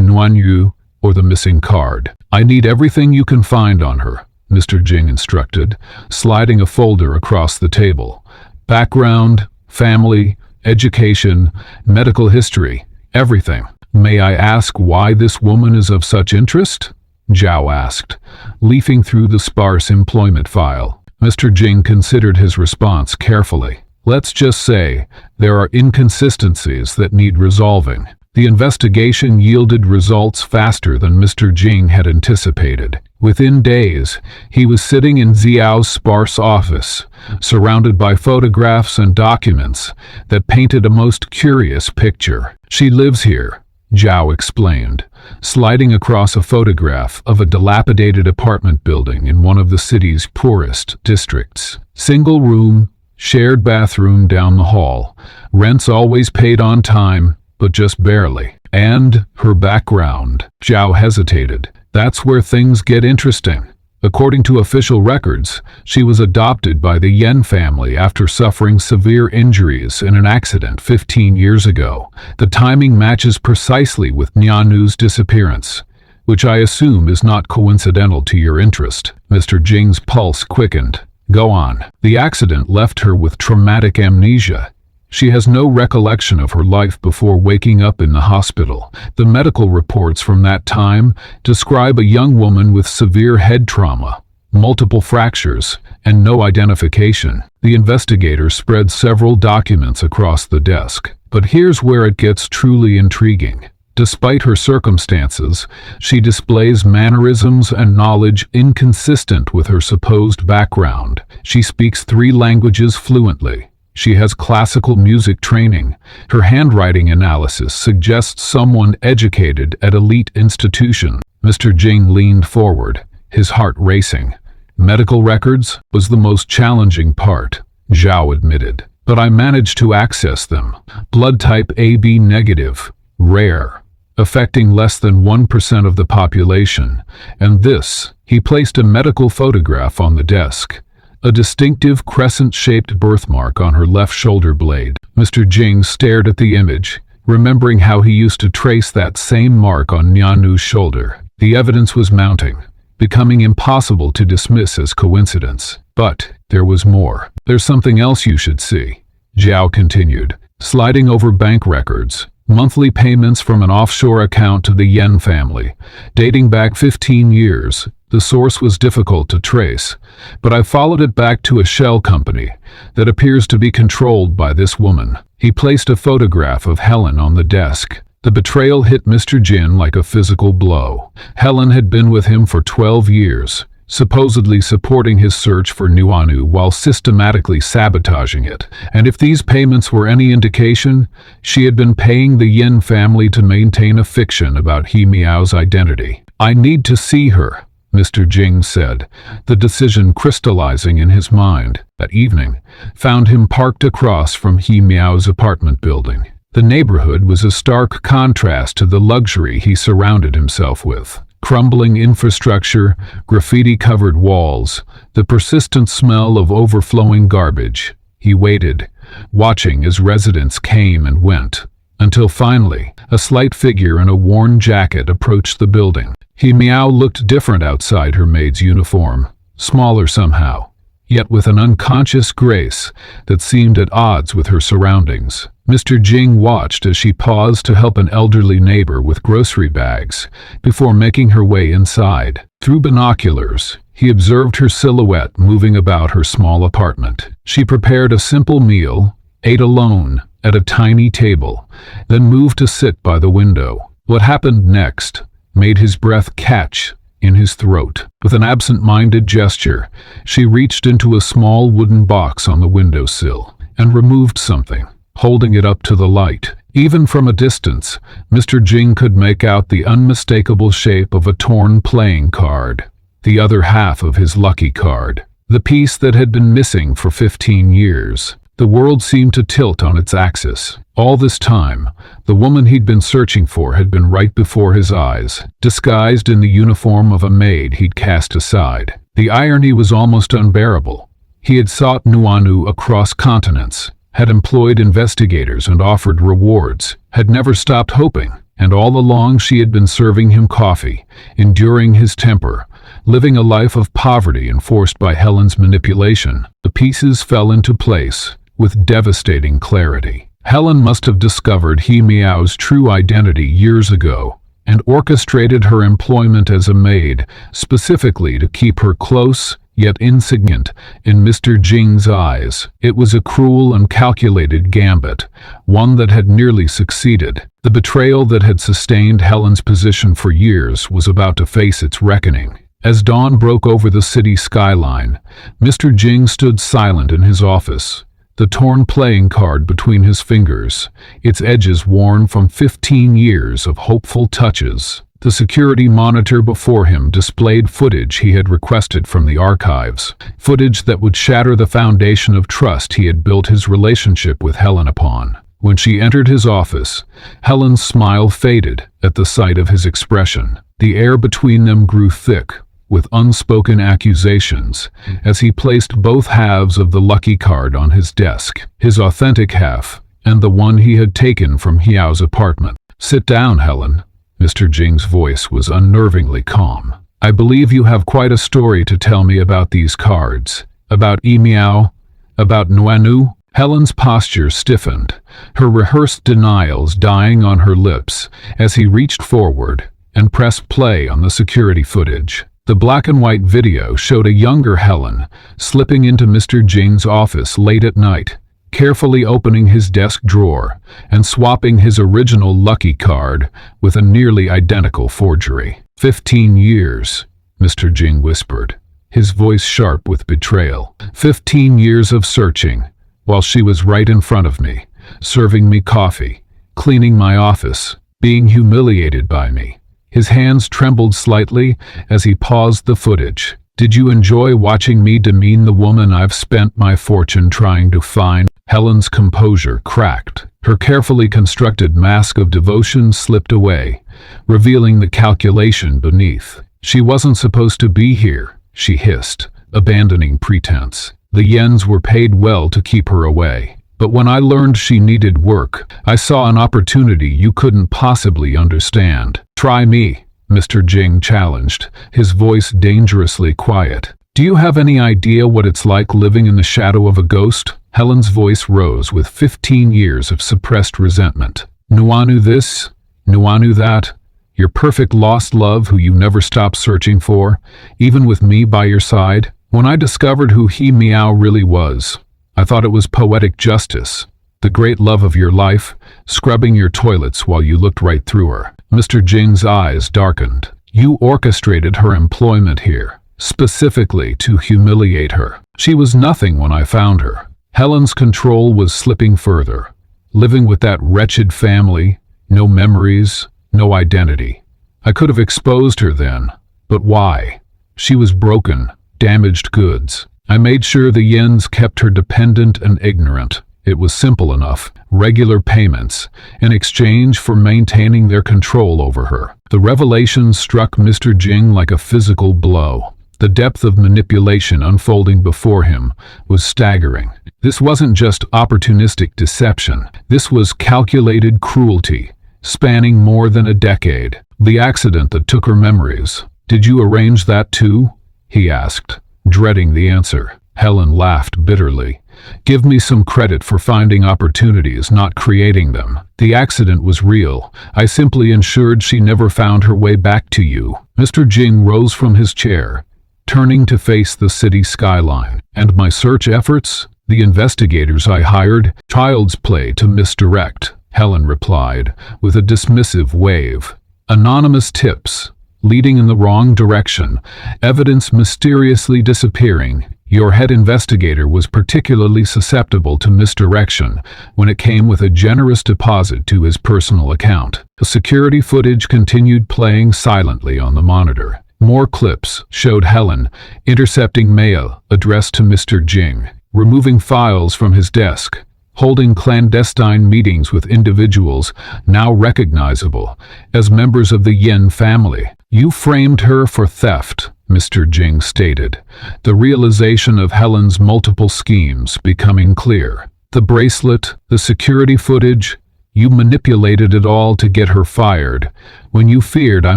Nuanyu or the missing card. "I need everything you can find on her," Mr. Jing instructed, sliding a folder across the table. "Background, family, education, medical history, everything." "May I ask why this woman is of such interest?" Zhao asked, leafing through the sparse employment file. Mr. Jing considered his response carefully. "Let's just say there are inconsistencies that need resolving." The investigation yielded results faster than Mr. Jing had anticipated. Within days, he was sitting in Xiao's sparse office, surrounded by photographs and documents that painted a most curious picture. "She lives here," Zhao explained, sliding across a photograph of a dilapidated apartment building in one of the city's poorest districts. "Single room, shared bathroom down the hall, rents always paid on time, but just barely. And her background. Zhao hesitated. That's where things get interesting. According to official records, she was adopted by the Yen family after suffering severe injuries in an accident 15 years ago. The timing matches precisely with Nianu's disappearance, which I assume is not coincidental to your interest. Mr. Jing's pulse quickened. Go on. The accident left her with traumatic amnesia. She has no recollection of her life before waking up in the hospital. The medical reports from that time describe a young woman with severe head trauma, multiple fractures, and no identification. The investigator spread several documents across the desk. But here's where it gets truly intriguing. Despite her circumstances, she displays mannerisms and knowledge inconsistent with her supposed background. She speaks 3 languages fluently. She has classical music training. Her handwriting analysis suggests someone educated at elite institution. Mr. Jing leaned forward, his heart racing. Medical records was the most challenging part, Zhao admitted. But I managed to access them. Blood type AB negative, rare, affecting less than 1% of the population. And this, he placed a medical photograph on the desk. A distinctive crescent-shaped birthmark on her left shoulder blade. Mr. Jing stared at the image, remembering how he used to trace that same mark on Nianu's shoulder. The evidence was mounting, becoming impossible to dismiss as coincidence. But there was more. There's something else you should see, Zhao continued, sliding over bank records. Monthly payments from an offshore account to the Yen family, dating back 15 years. The source was difficult to trace, but I followed it back to a shell company that appears to be controlled by this woman. He placed a photograph of Helen on the desk. The betrayal hit Mr. Jin like a physical blow. Helen had been with him for 12 years, supposedly supporting his search for Nianu while systematically sabotaging it. And if these payments were any indication, she had been paying the Yin family to maintain a fiction about He Miao's identity. I need to see her, Mr. Jing said, the decision crystallizing in his mind. That evening found him parked across from He Miao's apartment building. The neighborhood was a stark contrast to the luxury he surrounded himself with. Crumbling infrastructure, graffiti-covered walls, the persistent smell of overflowing garbage. He waited, watching as residents came and went, until finally, a slight figure in a worn jacket approached the building. He Miao looked different outside her maid's uniform, smaller somehow, yet with an unconscious grace that seemed at odds with her surroundings. Mr. Jing watched as she paused to help an elderly neighbor with grocery bags before making her way inside. Through binoculars, he observed her silhouette moving about her small apartment. She prepared a simple meal, ate alone at a tiny table, then moved to sit by the window. What happened next made his breath catch in his throat. With an absent-minded gesture, she reached into a small wooden box on the windowsill and removed something, holding it up to the light. Even from a distance, Mr. Jing could make out the unmistakable shape of a torn playing card, the other half of his lucky card, the piece that had been missing for 15 years. The world seemed to tilt on its axis. All this time, the woman he'd been searching for had been right before his eyes, disguised in the uniform of a maid he'd cast aside. The irony was almost unbearable. He had sought Nianu across continents, had employed investigators and offered rewards, had never stopped hoping, and all along she had been serving him coffee, enduring his temper, living a life of poverty enforced by Helen's manipulation. The pieces fell into place with devastating clarity. Helen must have discovered He Miao's true identity years ago and orchestrated her employment as a maid specifically to keep her close yet insignificant in Mr. Jing's eyes. It was a cruel and calculated gambit, one that had nearly succeeded. The betrayal that had sustained Helen's position for years was about to face its reckoning. As dawn broke over the city skyline, Mr. Jing stood silent in his office, the torn playing card between his fingers, its edges worn from 15 years of hopeful touches. The security monitor before him displayed footage he had requested from the archives, footage that would shatter the foundation of trust he had built his relationship with Helen upon. When she entered his office, Helen's smile faded at the sight of his expression. The air between them grew thick with unspoken accusations as he placed both halves of the lucky card on his desk, his authentic half and the one he had taken from Hiao's apartment. "Sit down, Helen." Mr. Jing's voice was unnervingly calm. "I believe you have quite a story to tell me about these cards. About Miao, about Nuanu." Helen's posture stiffened, her rehearsed denials dying on her lips as he reached forward and pressed play on the security footage. The black and white video showed a younger Helen slipping into Mr. Jing's office late at night, carefully opening his desk drawer and swapping his original lucky card with a nearly identical forgery. 15 years, Mr. Jing whispered, his voice sharp with betrayal. 15 years of searching, while she was right in front of me, serving me coffee, cleaning my office, being humiliated by me. His hands trembled slightly as he paused the footage. "Did you enjoy watching me demean the woman I've spent my fortune trying to find?" Helen's composure cracked. Her carefully constructed mask of devotion slipped away, revealing the calculation beneath. "She wasn't supposed to be here," she hissed, abandoning pretense. "The yens were paid well to keep her away. But when I learned she needed work, I saw an opportunity you couldn't possibly understand." "Try me," Mr. Jing challenged, his voice dangerously quiet. "Do you have any idea what it's like living in the shadow of a ghost?" Helen's voice rose with 15 years of suppressed resentment. "Nuanu this, Nuanu that, your perfect lost love who you never stop searching for, even with me by your side. When I discovered who he Miao really was, I thought it was poetic justice, the great love of your life, scrubbing your toilets while you looked right through her." Mr. Jing's eyes darkened. "You orchestrated her employment here, specifically to humiliate her. She was nothing when I found her." Helen's control was slipping further, living with that wretched family, no memories, no identity. I could have exposed her then, but why? She was broken, damaged goods. I made sure the yens kept her dependent and ignorant. It was simple enough, regular payments, in exchange for maintaining their control over her. The revelation struck Mr. Jing like a physical blow. The depth of manipulation unfolding before him was staggering. This wasn't just opportunistic deception. This was calculated cruelty, spanning more than a decade. "The accident that took her memories, did you arrange that too?" he asked, dreading the answer. Helen laughed bitterly. "Give me some credit for finding opportunities, not creating them. The accident was real. I simply ensured she never found her way back to you." Mr. Jing rose from his chair, turning to face the city skyline. "And my search efforts? The investigators I hired? Child's play to misdirect," Helen replied, with a dismissive wave. "Anonymous tips, leading in the wrong direction, evidence mysteriously disappearing. Your head investigator was particularly susceptible to misdirection when it came with a generous deposit to his personal account." The security footage continued playing silently on the monitor. More clips showed Helen intercepting mail addressed to Mr. Jing, removing files from his desk, holding clandestine meetings with individuals now recognizable as members of the Yen family. "You framed her for theft," Mr. Jing stated, the realization of Helen's multiple schemes becoming clear. "The bracelet, the security footage, you manipulated it all to get her fired when you feared I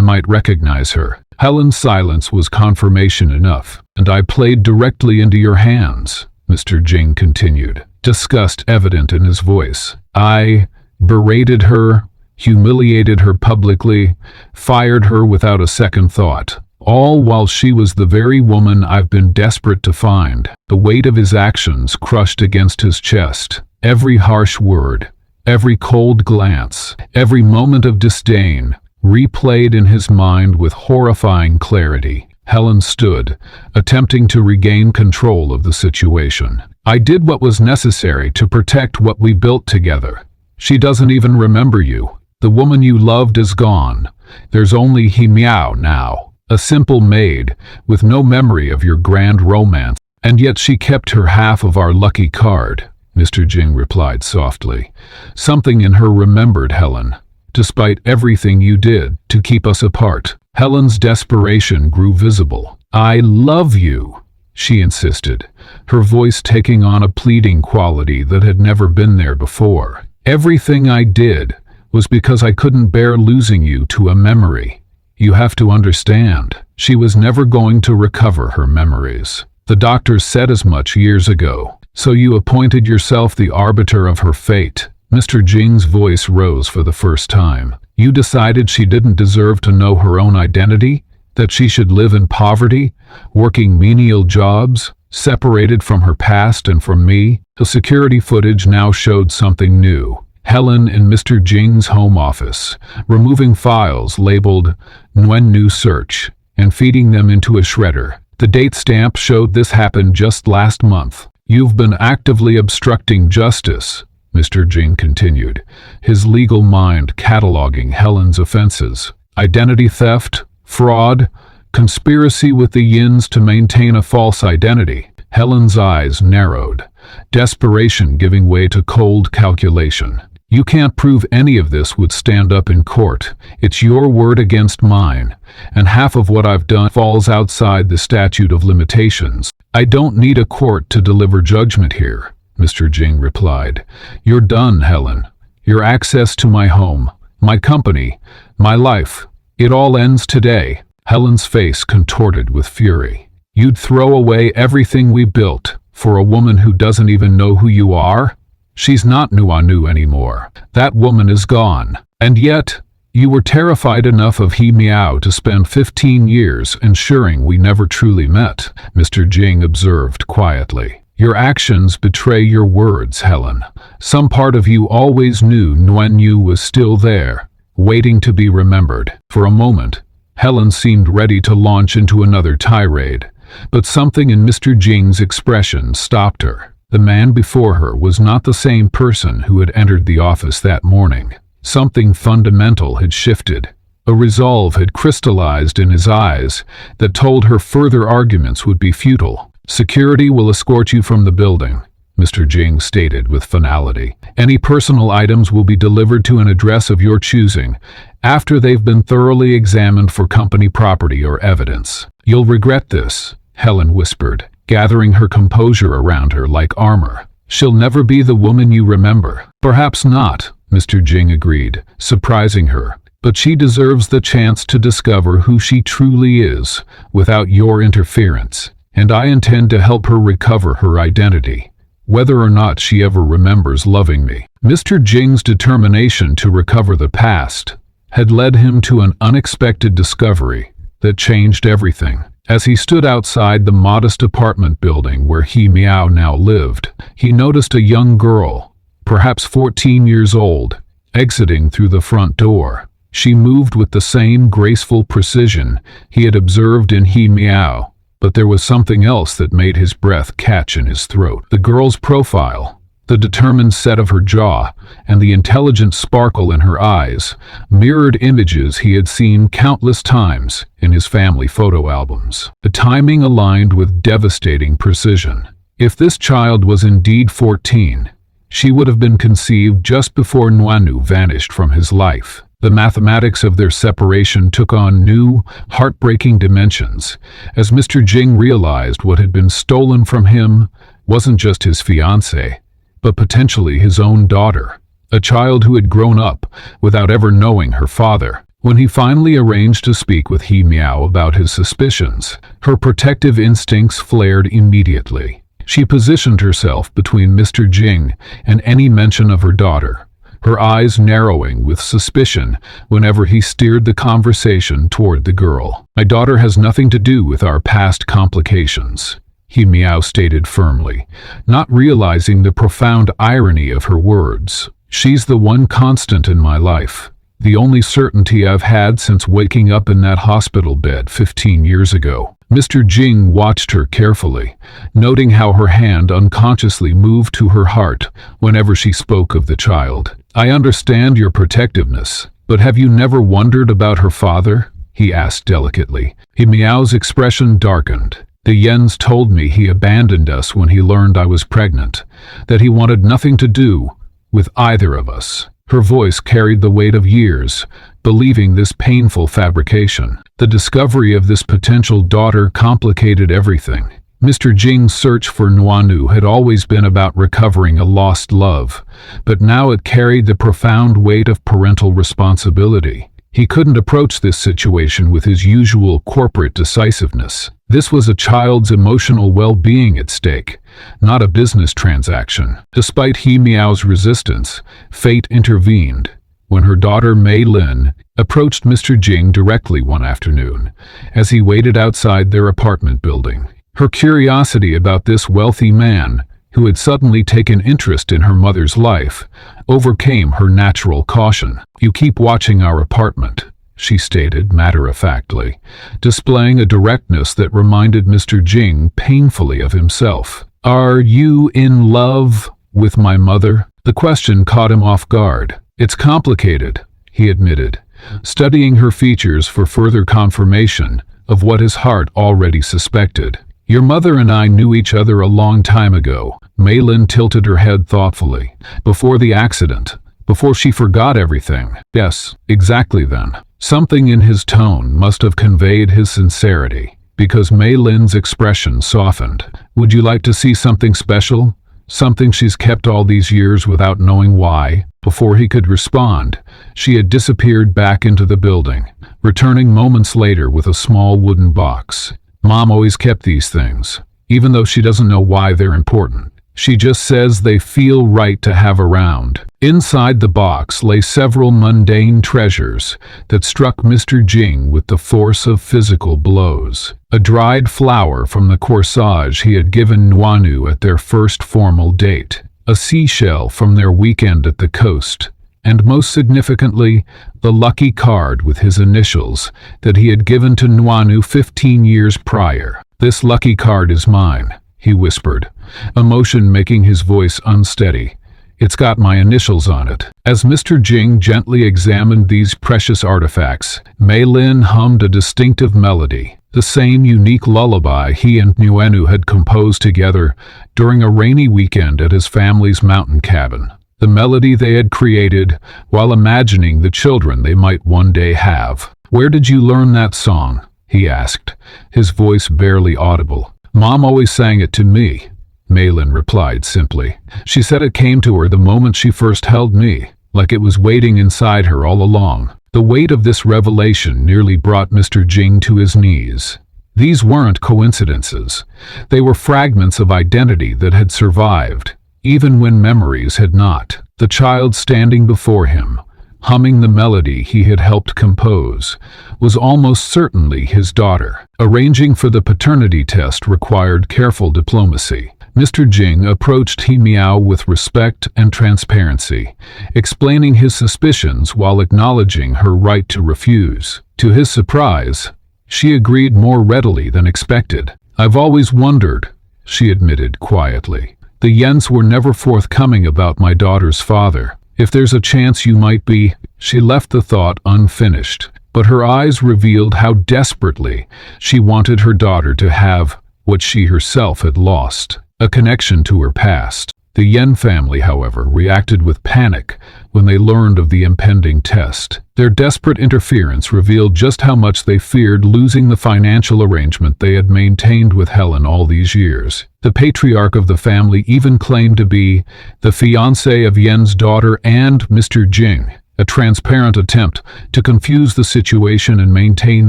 might recognize her." Helen's silence was confirmation enough. "And I played directly into your hands," Mr. Jing continued, disgust evident in his voice. "I berated her, humiliated her publicly, fired her without a second thought, all while she was the very woman I've been desperate to find." The weight of his actions crushed against his chest. Every harsh word, every cold glance, every moment of disdain replayed in his mind with horrifying clarity. Helen stood, attempting to regain control of the situation. "I did what was necessary to protect what we built together. She doesn't even remember you. The woman you loved is gone. There's only He Meow now, a simple maid, with no memory of your grand romance. And yet she kept her half of our lucky card, Mr. Jing replied softly. Something in her remembered Helen, despite everything you did to keep us apart. Helen's desperation grew visible. I love you, she insisted, her voice taking on a pleading quality that had never been there before. Everything I did was because I couldn't bear losing you to a memory. You have to understand, she was never going to recover her memories. The doctors said as much years ago. So you appointed yourself the arbiter of her fate. Mr. Jing's voice rose for the first time. You decided she didn't deserve to know her own identity? That she should live in poverty, working menial jobs, separated from her past and from me? The security footage now showed something new. Helen in Mr. Jing's home office, removing files labeled Nguyen New Search and feeding them into a shredder. The date stamp showed this happened just last month. You've been actively obstructing justice, Mr. Jing continued, his legal mind cataloging Helen's offenses. Identity theft, fraud, conspiracy with the Yins to maintain a false identity. Helen's eyes narrowed, desperation giving way to cold calculation. You can't prove any of this would stand up in court. It's your word against mine, and half of what I've done falls outside the statute of limitations. I don't need a court to deliver judgment here, Mr. Jing replied. You're done, Helen. Your access to my home, my company, my life, it all ends today. Helen's face contorted with fury. You'd throw away everything we built for a woman who doesn't even know who you are? She's not Nuanu anymore. That woman is gone. And yet, you were terrified enough of He Meow to spend 15 years ensuring we never truly met, Mr. Jing observed quietly. Your actions betray your words, Helen. Some part of you always knew Nguyen Yu was still there, waiting to be remembered. For a moment, Helen seemed ready to launch into another tirade, but something in Mr. Jing's expression stopped her. The man before her was not the same person who had entered the office that morning. Something fundamental had shifted. A resolve had crystallized in his eyes that told her further arguments would be futile. Security will escort you from the building, Mr. Jing stated with finality. Any personal items will be delivered to an address of your choosing after they've been thoroughly examined for company property or evidence. You'll regret this, Helen whispered, gathering her composure around her like armor. She'll never be the woman you remember. Perhaps not, Mr. Jing agreed, surprising her. But she deserves the chance to discover who she truly is without your interference. And I intend to help her recover her identity, whether or not she ever remembers loving me. Mr. Jing's determination to recover the past had led him to an unexpected discovery that changed everything. As he stood outside the modest apartment building where He Meow now lived, he noticed a young girl, perhaps 14 years old, exiting through the front door. She moved with the same graceful precision he had observed in He Meow, but there was something else that made his breath catch in his throat. The girl's profile, the determined set of her jaw, and the intelligent sparkle in her eyes mirrored images he had seen countless times in his family photo albums. The timing aligned with devastating precision. If this child was indeed 14, she would have been conceived just before Nuanu vanished from his life. The mathematics of their separation took on new, heartbreaking dimensions, as Mr. Jing realized what had been stolen from him wasn't just his fiancée, but potentially his own daughter, a child who had grown up without ever knowing her father. When he finally arranged to speak with He Meow about his suspicions, her protective instincts flared immediately. She positioned herself between Mr. Jing and any mention of her daughter, her eyes narrowing with suspicion whenever he steered the conversation toward the girl. My daughter has nothing to do with our past complications, He Meow stated firmly, not realizing the profound irony of her words. She's the one constant in my life, the only certainty I've had since waking up in that hospital bed 15 years ago. Mr. Jing watched her carefully, noting how her hand unconsciously moved to her heart whenever she spoke of the child. I understand your protectiveness, But have you never wondered about her father? He asked delicately. He Meow's expression darkened. The Yens told me he abandoned us when he learned I was pregnant, that he wanted nothing to do with either of us. Her voice carried the weight of years, believing this painful fabrication. The discovery of this potential daughter complicated everything. Mr. Jing's search for Nuanu had always been about recovering a lost love, but now it carried the profound weight of parental responsibility. He couldn't approach this situation with his usual corporate decisiveness. This was a child's emotional well-being at stake, not a business transaction. Despite He Meow's resistance, fate intervened when her daughter Mei Lin approached Mr. Jing directly one afternoon as he waited outside their apartment building. Her curiosity about this wealthy man, who had suddenly taken interest in her mother's life, overcame her natural caution. "You keep watching our apartment," she stated matter-of-factly, displaying a directness that reminded Mr. Jing painfully of himself. "Are you in love with my mother?" The question caught him off guard. "It's complicated," he admitted, studying her features for further confirmation of what his heart already suspected. "Your mother and I knew each other a long time ago." Mei Lin tilted her head thoughtfully. "Before the accident. Before she forgot everything." "Yes, exactly then." Something in his tone must have conveyed his sincerity, because Mei Lin's expression softened. "Would you like to see something special? Something she's kept all these years without knowing why?" Before he could respond, she had disappeared back into the building, returning moments later with a small wooden box. "Mom always kept these things, even though she doesn't know why they're important. She just says they feel right to have around." Inside the box lay several mundane treasures that struck Mr. Jing with the force of physical blows. A dried flower from the corsage he had given Nuanu at their first formal date, a seashell from their weekend at the coast, and most significantly, the lucky card with his initials that he had given to Nuanu 15 years prior. "This lucky card is mine," he whispered, emotion making his voice unsteady. "It's got my initials on it." As Mr. Jing gently examined these precious artifacts, Mei Lin hummed a distinctive melody, the same unique lullaby he and Nuanu had composed together during a rainy weekend at his family's mountain cabin. The melody they had created while imagining the children they might one day have. "Where did you learn that song?" he asked, his voice barely audible. "Mom always sang it to me," Mei Lin replied simply. "She said it came to her the moment she first held me, like it was waiting inside her all along." The weight of this revelation nearly brought Mr. Jing to his knees. These weren't coincidences. They were fragments of identity that had survived, even when memories had not. The child standing before him, humming the melody he had helped compose, was almost certainly his daughter. Arranging for the paternity test required careful diplomacy. Mr. Jing approached He Meow with respect and transparency, explaining his suspicions while acknowledging her right to refuse. To his surprise, she agreed more readily than expected. "I've always wondered," she admitted quietly. "The Yens were never forthcoming about my daughter's father. If there's a chance you might be..." She left the thought unfinished, but her eyes revealed how desperately she wanted her daughter to have what she herself had lost, a connection to her past. The Yen family, however, reacted with panic when they learned of the impending test. Their desperate interference revealed just how much they feared losing the financial arrangement they had maintained with Helen all these years. The patriarch of the family even claimed to be the fiancé of Yen's daughter and Mr. Jing, a transparent attempt to confuse the situation and maintain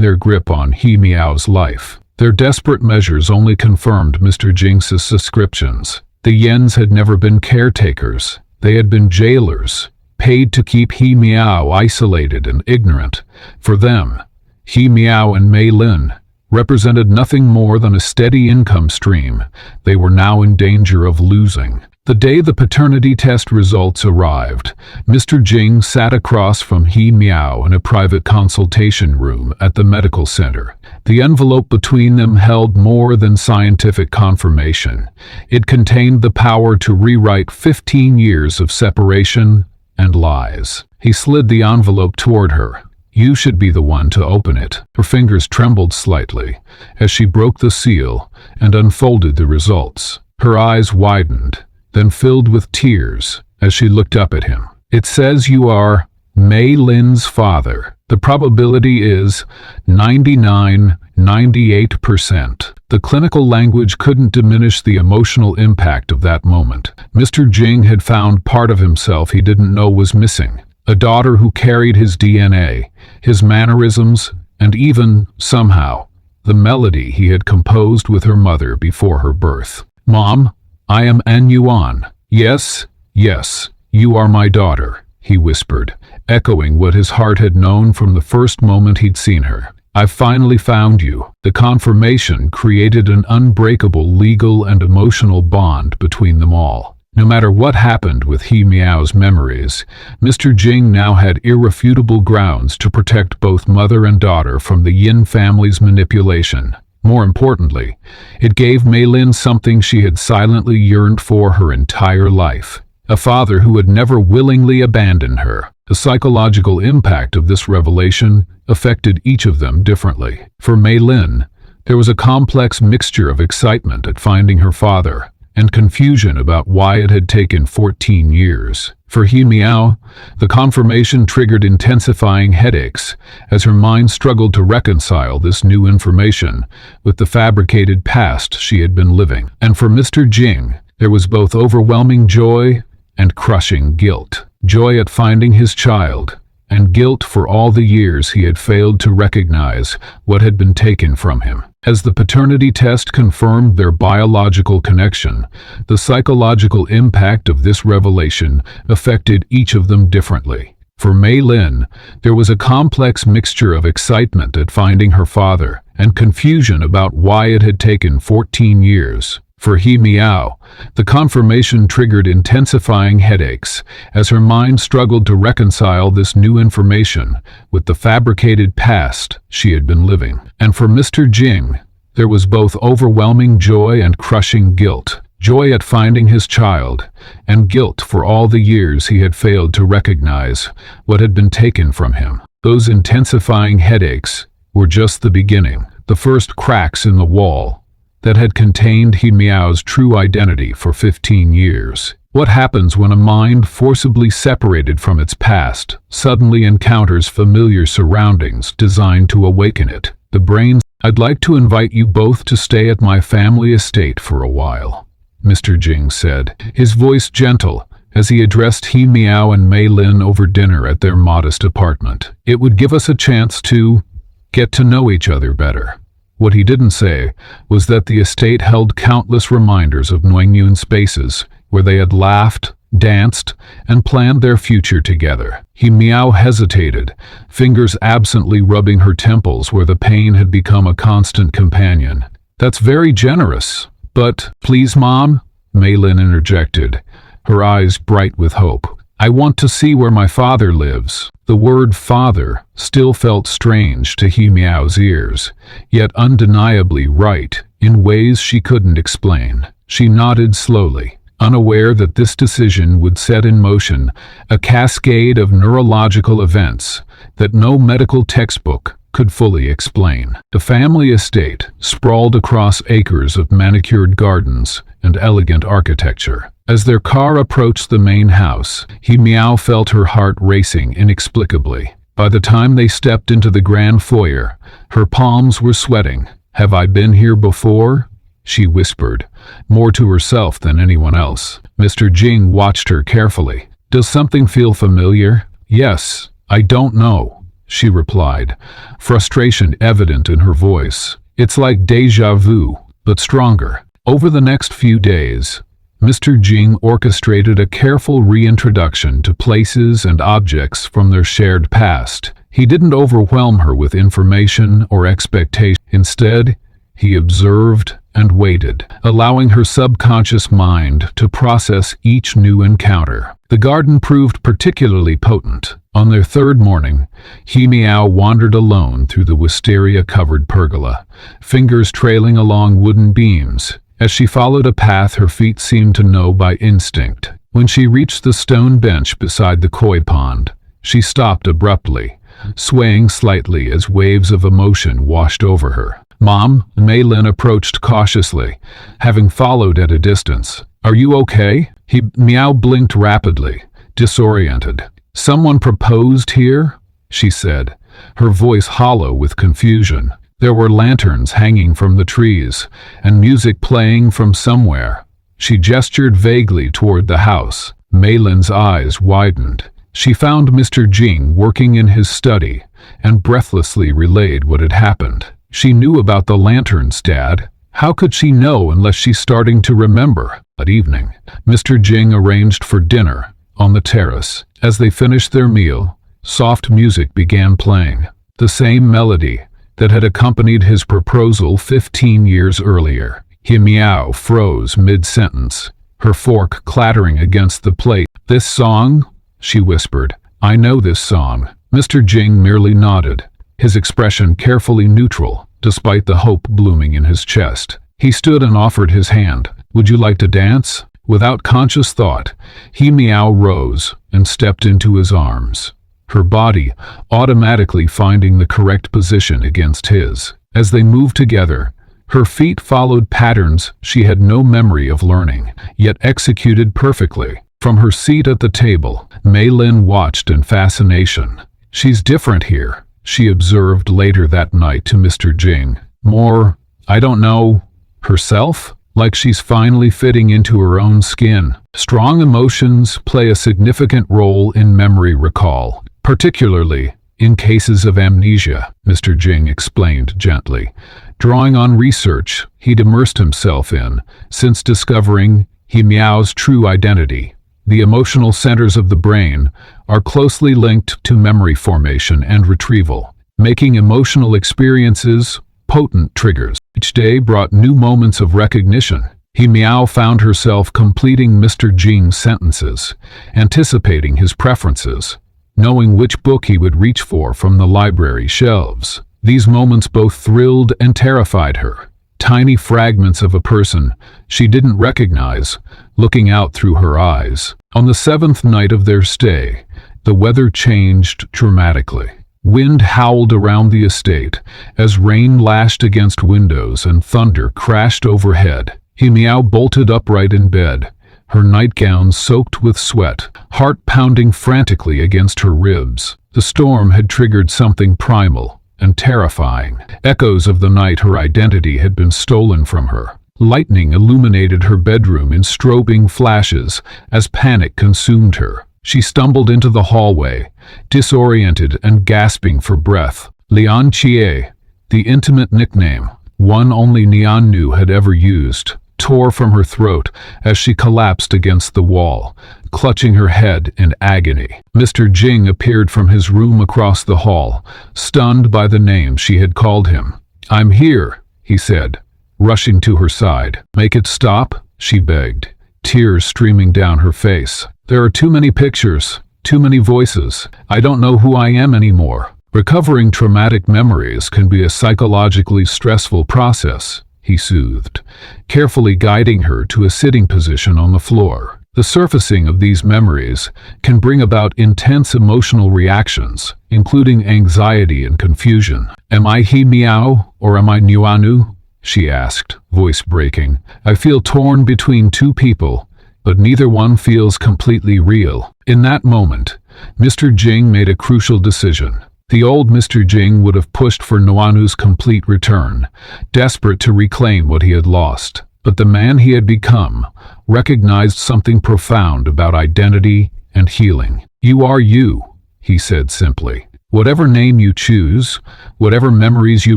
their grip on He Meow's life. Their desperate measures only confirmed Mr. Jing's suspicions. The Yens had never been caretakers. They had been jailers, paid to keep He Meow isolated and ignorant. For them, He Meow and Mei Lin represented nothing more than a steady income stream they were now in danger of losing. The day the paternity test results arrived, Mr. Jing sat across from He Meow in a private consultation room at the medical center. The envelope between them held more than scientific confirmation. It contained the power to rewrite 15 years of separation and lies. He slid the envelope toward her. "You should be the one to open it." Her fingers trembled slightly as she broke the seal and unfolded the results. Her eyes widened, then filled with tears as she looked up at him. "It says you are Mei Lin's father. The probability is 98%. The clinical language couldn't diminish the emotional impact of that moment. Mr. Jing had found part of himself he didn't know was missing. A daughter who carried his DNA, his mannerisms, and even, somehow, the melody he had composed with her mother before her birth. "Mom, I am An Yuan. Yes, yes, you are my daughter," he whispered, echoing what his heart had known from the first moment he'd seen her. "I've finally found you." The confirmation created an unbreakable legal and emotional bond between them all. No matter what happened with He Miao's memories, Mr. Jing now had irrefutable grounds to protect both mother and daughter from the Yin family's manipulation. More importantly, it gave Mei Lin something she had silently yearned for her entire life. A father who had never willingly abandoned her. The psychological impact of this revelation affected each of them differently. For Mei Lin, there was a complex mixture of excitement at finding her father and confusion about why it had taken 14 years. For He Miao, the confirmation triggered intensifying headaches as her mind struggled to reconcile this new information with the fabricated past she had been living. And for Mr. Jing, there was both overwhelming joy and crushing guilt. Joy at finding his child, and guilt for all the years he had failed to recognize what had been taken from him. As the paternity test confirmed their biological connection, the psychological impact of this revelation affected each of them differently. For Mei Lin, there was a complex mixture of excitement at finding her father and confusion about why it had taken 14 years. For He Miao, the confirmation triggered intensifying headaches as her mind struggled to reconcile this new information with the fabricated past she had been living. And for Mr. Jing, there was both overwhelming joy and crushing guilt. Joy at finding his child, and guilt for all the years he had failed to recognize what had been taken from him. Those intensifying headaches were just the beginning, the first cracks in the wall that had contained He Miao's true identity for 15 years. What happens when a mind forcibly separated from its past suddenly encounters familiar surroundings designed to awaken it? The brain. "I'd like to invite you both to stay at my family estate for a while," Mr. Jing said, his voice gentle as he addressed He Miao and Mei Lin over dinner at their modest apartment. "It would give us a chance to get to know each other better." What he didn't say was that the estate held countless reminders of Nguyen spaces where they had laughed, danced, and planned their future together. He Miao hesitated, fingers absently rubbing her temples where the pain had become a constant companion. "That's very generous, but..." "Please, Mom," Mei Lin interjected, her eyes bright with hope. "I want to see where my father lives." The word father still felt strange to He Miao's ears, yet undeniably right in ways she couldn't explain. She nodded slowly, unaware that this decision would set in motion a cascade of neurological events that no medical textbook could fully explain. The family estate sprawled across acres of manicured gardens and elegant architecture. As their car approached the main house, He Miao felt her heart racing inexplicably. By the time they stepped into the grand foyer, her palms were sweating. "Have I been here before?" she whispered, more to herself than anyone else. Mr. Jing watched her carefully. "Does something feel familiar?" "Yes, I don't know," she replied, frustration evident in her voice. "It's like déjà vu, but stronger." Over the next few days, Mr. Jing orchestrated a careful reintroduction to places and objects from their shared past. He didn't overwhelm her with information or expectation. Instead, he observed and waited, allowing her subconscious mind to process each new encounter. The garden proved particularly potent. On their third morning, He Miao wandered alone through the wisteria-covered pergola, fingers trailing along wooden beams. As she followed a path her feet seemed to know by instinct. When she reached the stone bench beside the koi pond, She stopped abruptly, swaying slightly as waves of emotion washed over her. "Mom," Maylin approached cautiously, having followed at a distance. "Are you okay?" Meow blinked rapidly, disoriented. "Someone proposed here?" she said, her voice hollow with confusion. There were lanterns hanging from the trees, and music playing from somewhere. She gestured vaguely toward the house. Maylin's eyes widened. She found Mr. Jing working in his study, and breathlessly relayed what had happened. "She knew about the lanterns, Dad. How could she know unless she's starting to remember?" That evening, Mr. Jing arranged for dinner on the terrace. As they finished their meal, soft music began playing, the same melody that had accompanied his proposal 15 years earlier. Meow froze mid-sentence, her fork clattering against the plate. "This song?" she whispered. "I know this song." Mr. Jing merely nodded, his expression carefully neutral, despite the hope blooming in his chest. He stood and offered his hand. "Would you like to dance?" Without conscious thought, Meow rose and stepped into his arms, her body automatically finding the correct position against his. As they moved together, her feet followed patterns she had no memory of learning, yet executed perfectly. From her seat at the table, Maylin watched in fascination. "She's different here," she observed later that night to Mr. Jing. "More, I don't know, herself? Like she's finally fitting into her own skin." Strong emotions play a significant role in memory recall, particularly in cases of amnesia, Mr. Jing explained gently, drawing on research he'd immersed himself in since discovering Meow's true identity. The emotional centers of the brain are closely linked to memory formation and retrieval, making emotional experiences potent triggers. Each day brought new moments of recognition. Meow found herself completing Mr. Jing's sentences, anticipating his preferences, knowing which book he would reach for from the library shelves. These moments both thrilled and terrified her. Tiny fragments of a person she didn't recognize, looking out through her eyes. On the 7th night of their stay, the weather changed dramatically. Wind howled around the estate as rain lashed against windows and thunder crashed overhead. Meow bolted upright in bed, her nightgown soaked with sweat, heart pounding frantically against her ribs. The storm had triggered something primal and terrifying. Echoes of the night her identity had been stolen from her. Lightning illuminated her bedroom in strobing flashes as panic consumed her. She stumbled into the hallway, disoriented and gasping for breath. Lian Chie, the intimate nickname, one only Nian Nu had ever used, tore from her throat as she collapsed against the wall, clutching her head in agony. Mr. Jing appeared from his room across the hall, stunned by the name she had called him. "I'm here," he said, rushing to her side. "Make it stop," she begged, tears streaming down her face. "There are too many pictures, too many voices. I don't know who I am anymore." Recovering traumatic memories can be a psychologically stressful process, he soothed, carefully guiding her to a sitting position on the floor. The surfacing of these memories can bring about intense emotional reactions, including anxiety and confusion. "Am I Meow or am I Nuanu?" she asked, voice breaking. "I feel torn between two people, but neither one feels completely real." In that moment, Mr. Jing made a crucial decision. The old Mr. Jing would have pushed for Nuanu's complete return, desperate to reclaim what he had lost. But the man he had become recognized something profound about identity and healing. "You are you," he said simply. "Whatever name you choose, whatever memories you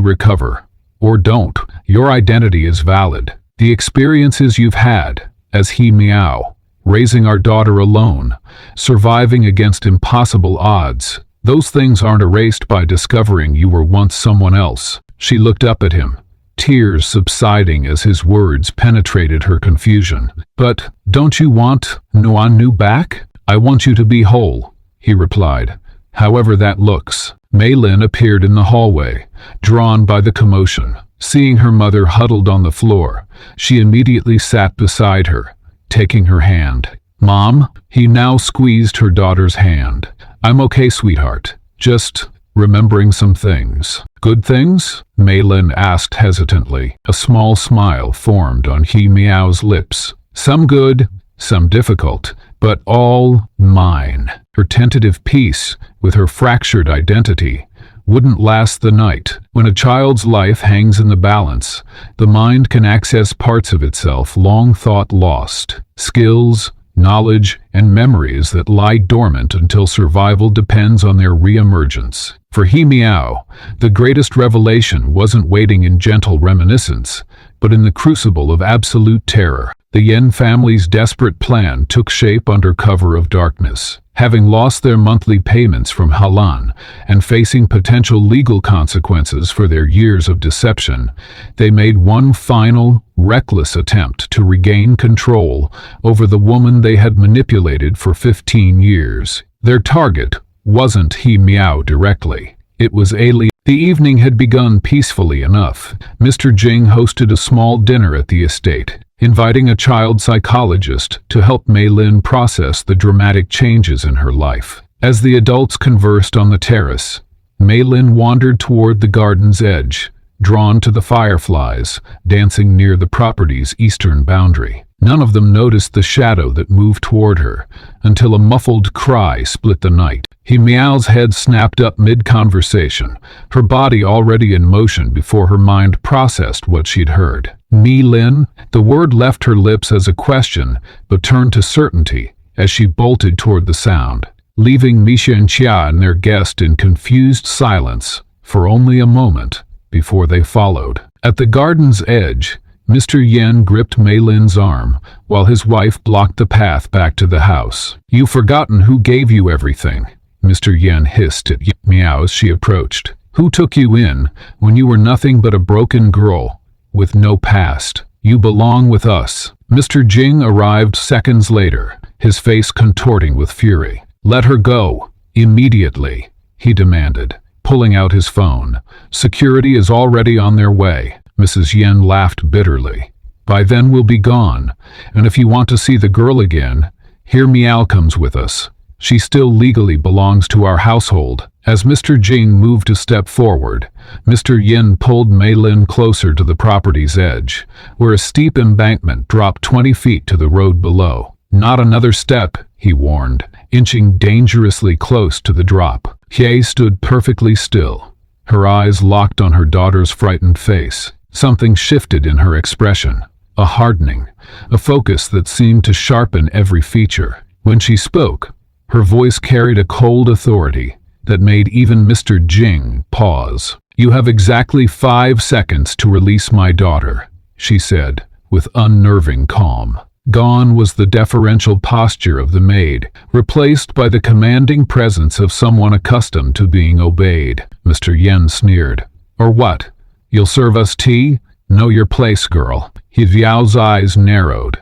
recover, or don't, your identity is valid. The experiences you've had, as Meow, raising our daughter alone, surviving against impossible odds, those things aren't erased by discovering you were once someone else." She looked up at him, tears subsiding as his words penetrated her confusion. "But don't you want Nuanu back?" "I want you to be whole," he replied, "however that looks." Maylin appeared in the hallway, drawn by the commotion. Seeing her mother huddled on the floor, she immediately sat beside her, taking her hand. Mom, he now squeezed her daughter's hand. I'm okay, sweetheart. Just remembering some things. Good things? Maylin asked hesitantly. A small smile formed on He Meow's lips. Some good, some difficult, but all mine. Her tentative peace with her fractured identity wouldn't last the night. When a child's life hangs in the balance, the mind can access parts of itself long thought lost. Skills, knowledge, and memories that lie dormant until survival depends on their re-emergence. For He Meow, the greatest revelation wasn't waiting in gentle reminiscence, but in the crucible of absolute terror. The Yen family's desperate plan took shape under cover of darkness. Having lost their monthly payments from Halan and facing potential legal consequences for their years of deception, they made one final, reckless attempt to regain control over the woman they had manipulated for 15 years. Their target wasn't He Meow directly. It was alien. The evening had begun peacefully enough. Mr. Jing hosted a small dinner at the estate, inviting a child psychologist to help Maylin process the dramatic changes in her life. As the adults conversed on the terrace, Maylin wandered toward the garden's edge, drawn to the fireflies dancing near the property's eastern boundary. None of them noticed the shadow that moved toward her until a muffled cry split the night. He Meow's head snapped up mid-conversation, her body already in motion before her mind processed what she'd heard. "Mi Lin?" The word left her lips as a question, but turned to certainty as she bolted toward the sound, leaving Misha and Chia and their guest in confused silence for only a moment before they followed. At the garden's edge, Mr. Yen gripped Maylin's arm while his wife blocked the path back to the house. "You've forgotten who gave you everything," Mr. Yen hissed at Meow as she approached. "Who took you in when you were nothing but a broken girl with no past? You belong with us." Mr. Jing arrived seconds later, his face contorting with fury. "Let her go, immediately," he demanded, pulling out his phone. "Security is already on their way." Mrs. Yen laughed bitterly. "By then we'll be gone, and if you want to see the girl again, here Meow comes with us. She still legally belongs to our household." As Mr. Jing moved a step forward, Mr. Yin pulled Maylin closer to the property's edge, where a steep embankment dropped 20 feet to the road below. "Not another step," he warned, inching dangerously close to the drop. Hye stood perfectly still, her eyes locked on her daughter's frightened face. Something shifted in her expression, a hardening, a focus that seemed to sharpen every feature. When she spoke, her voice carried a cold authority that made even Mr. Jing pause. "You have exactly 5 seconds to release my daughter," she said, with unnerving calm. Gone was the deferential posture of the maid, replaced by the commanding presence of someone accustomed to being obeyed. Mr. Yen sneered. "Or what? You'll serve us tea? Know your place, girl." He Viao's eyes narrowed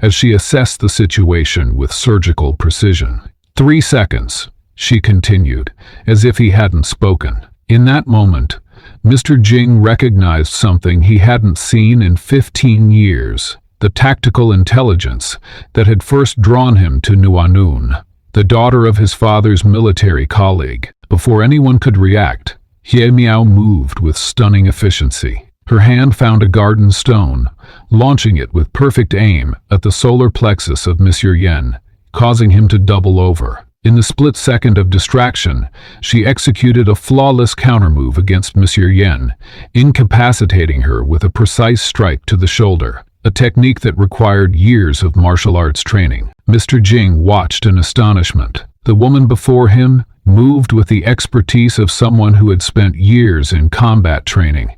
as she assessed the situation with surgical precision. 3 seconds, she continued, as if he hadn't spoken. In that moment, Mr. Jing recognized something he hadn't seen in 15 years, the tactical intelligence that had first drawn him to Nuanun, the daughter of his father's military colleague. Before anyone could react, Hye Miao moved with stunning efficiency. Her hand found a garden stone, launching it with perfect aim at the solar plexus of Monsieur Yen, causing him to double over. In the split second of distraction, she executed a flawless countermove against Monsieur Yen, incapacitating her with a precise strike to the shoulder, a technique that required years of martial arts training. Mr. Jing watched in astonishment. The woman before him moved with the expertise of someone who had spent years in combat training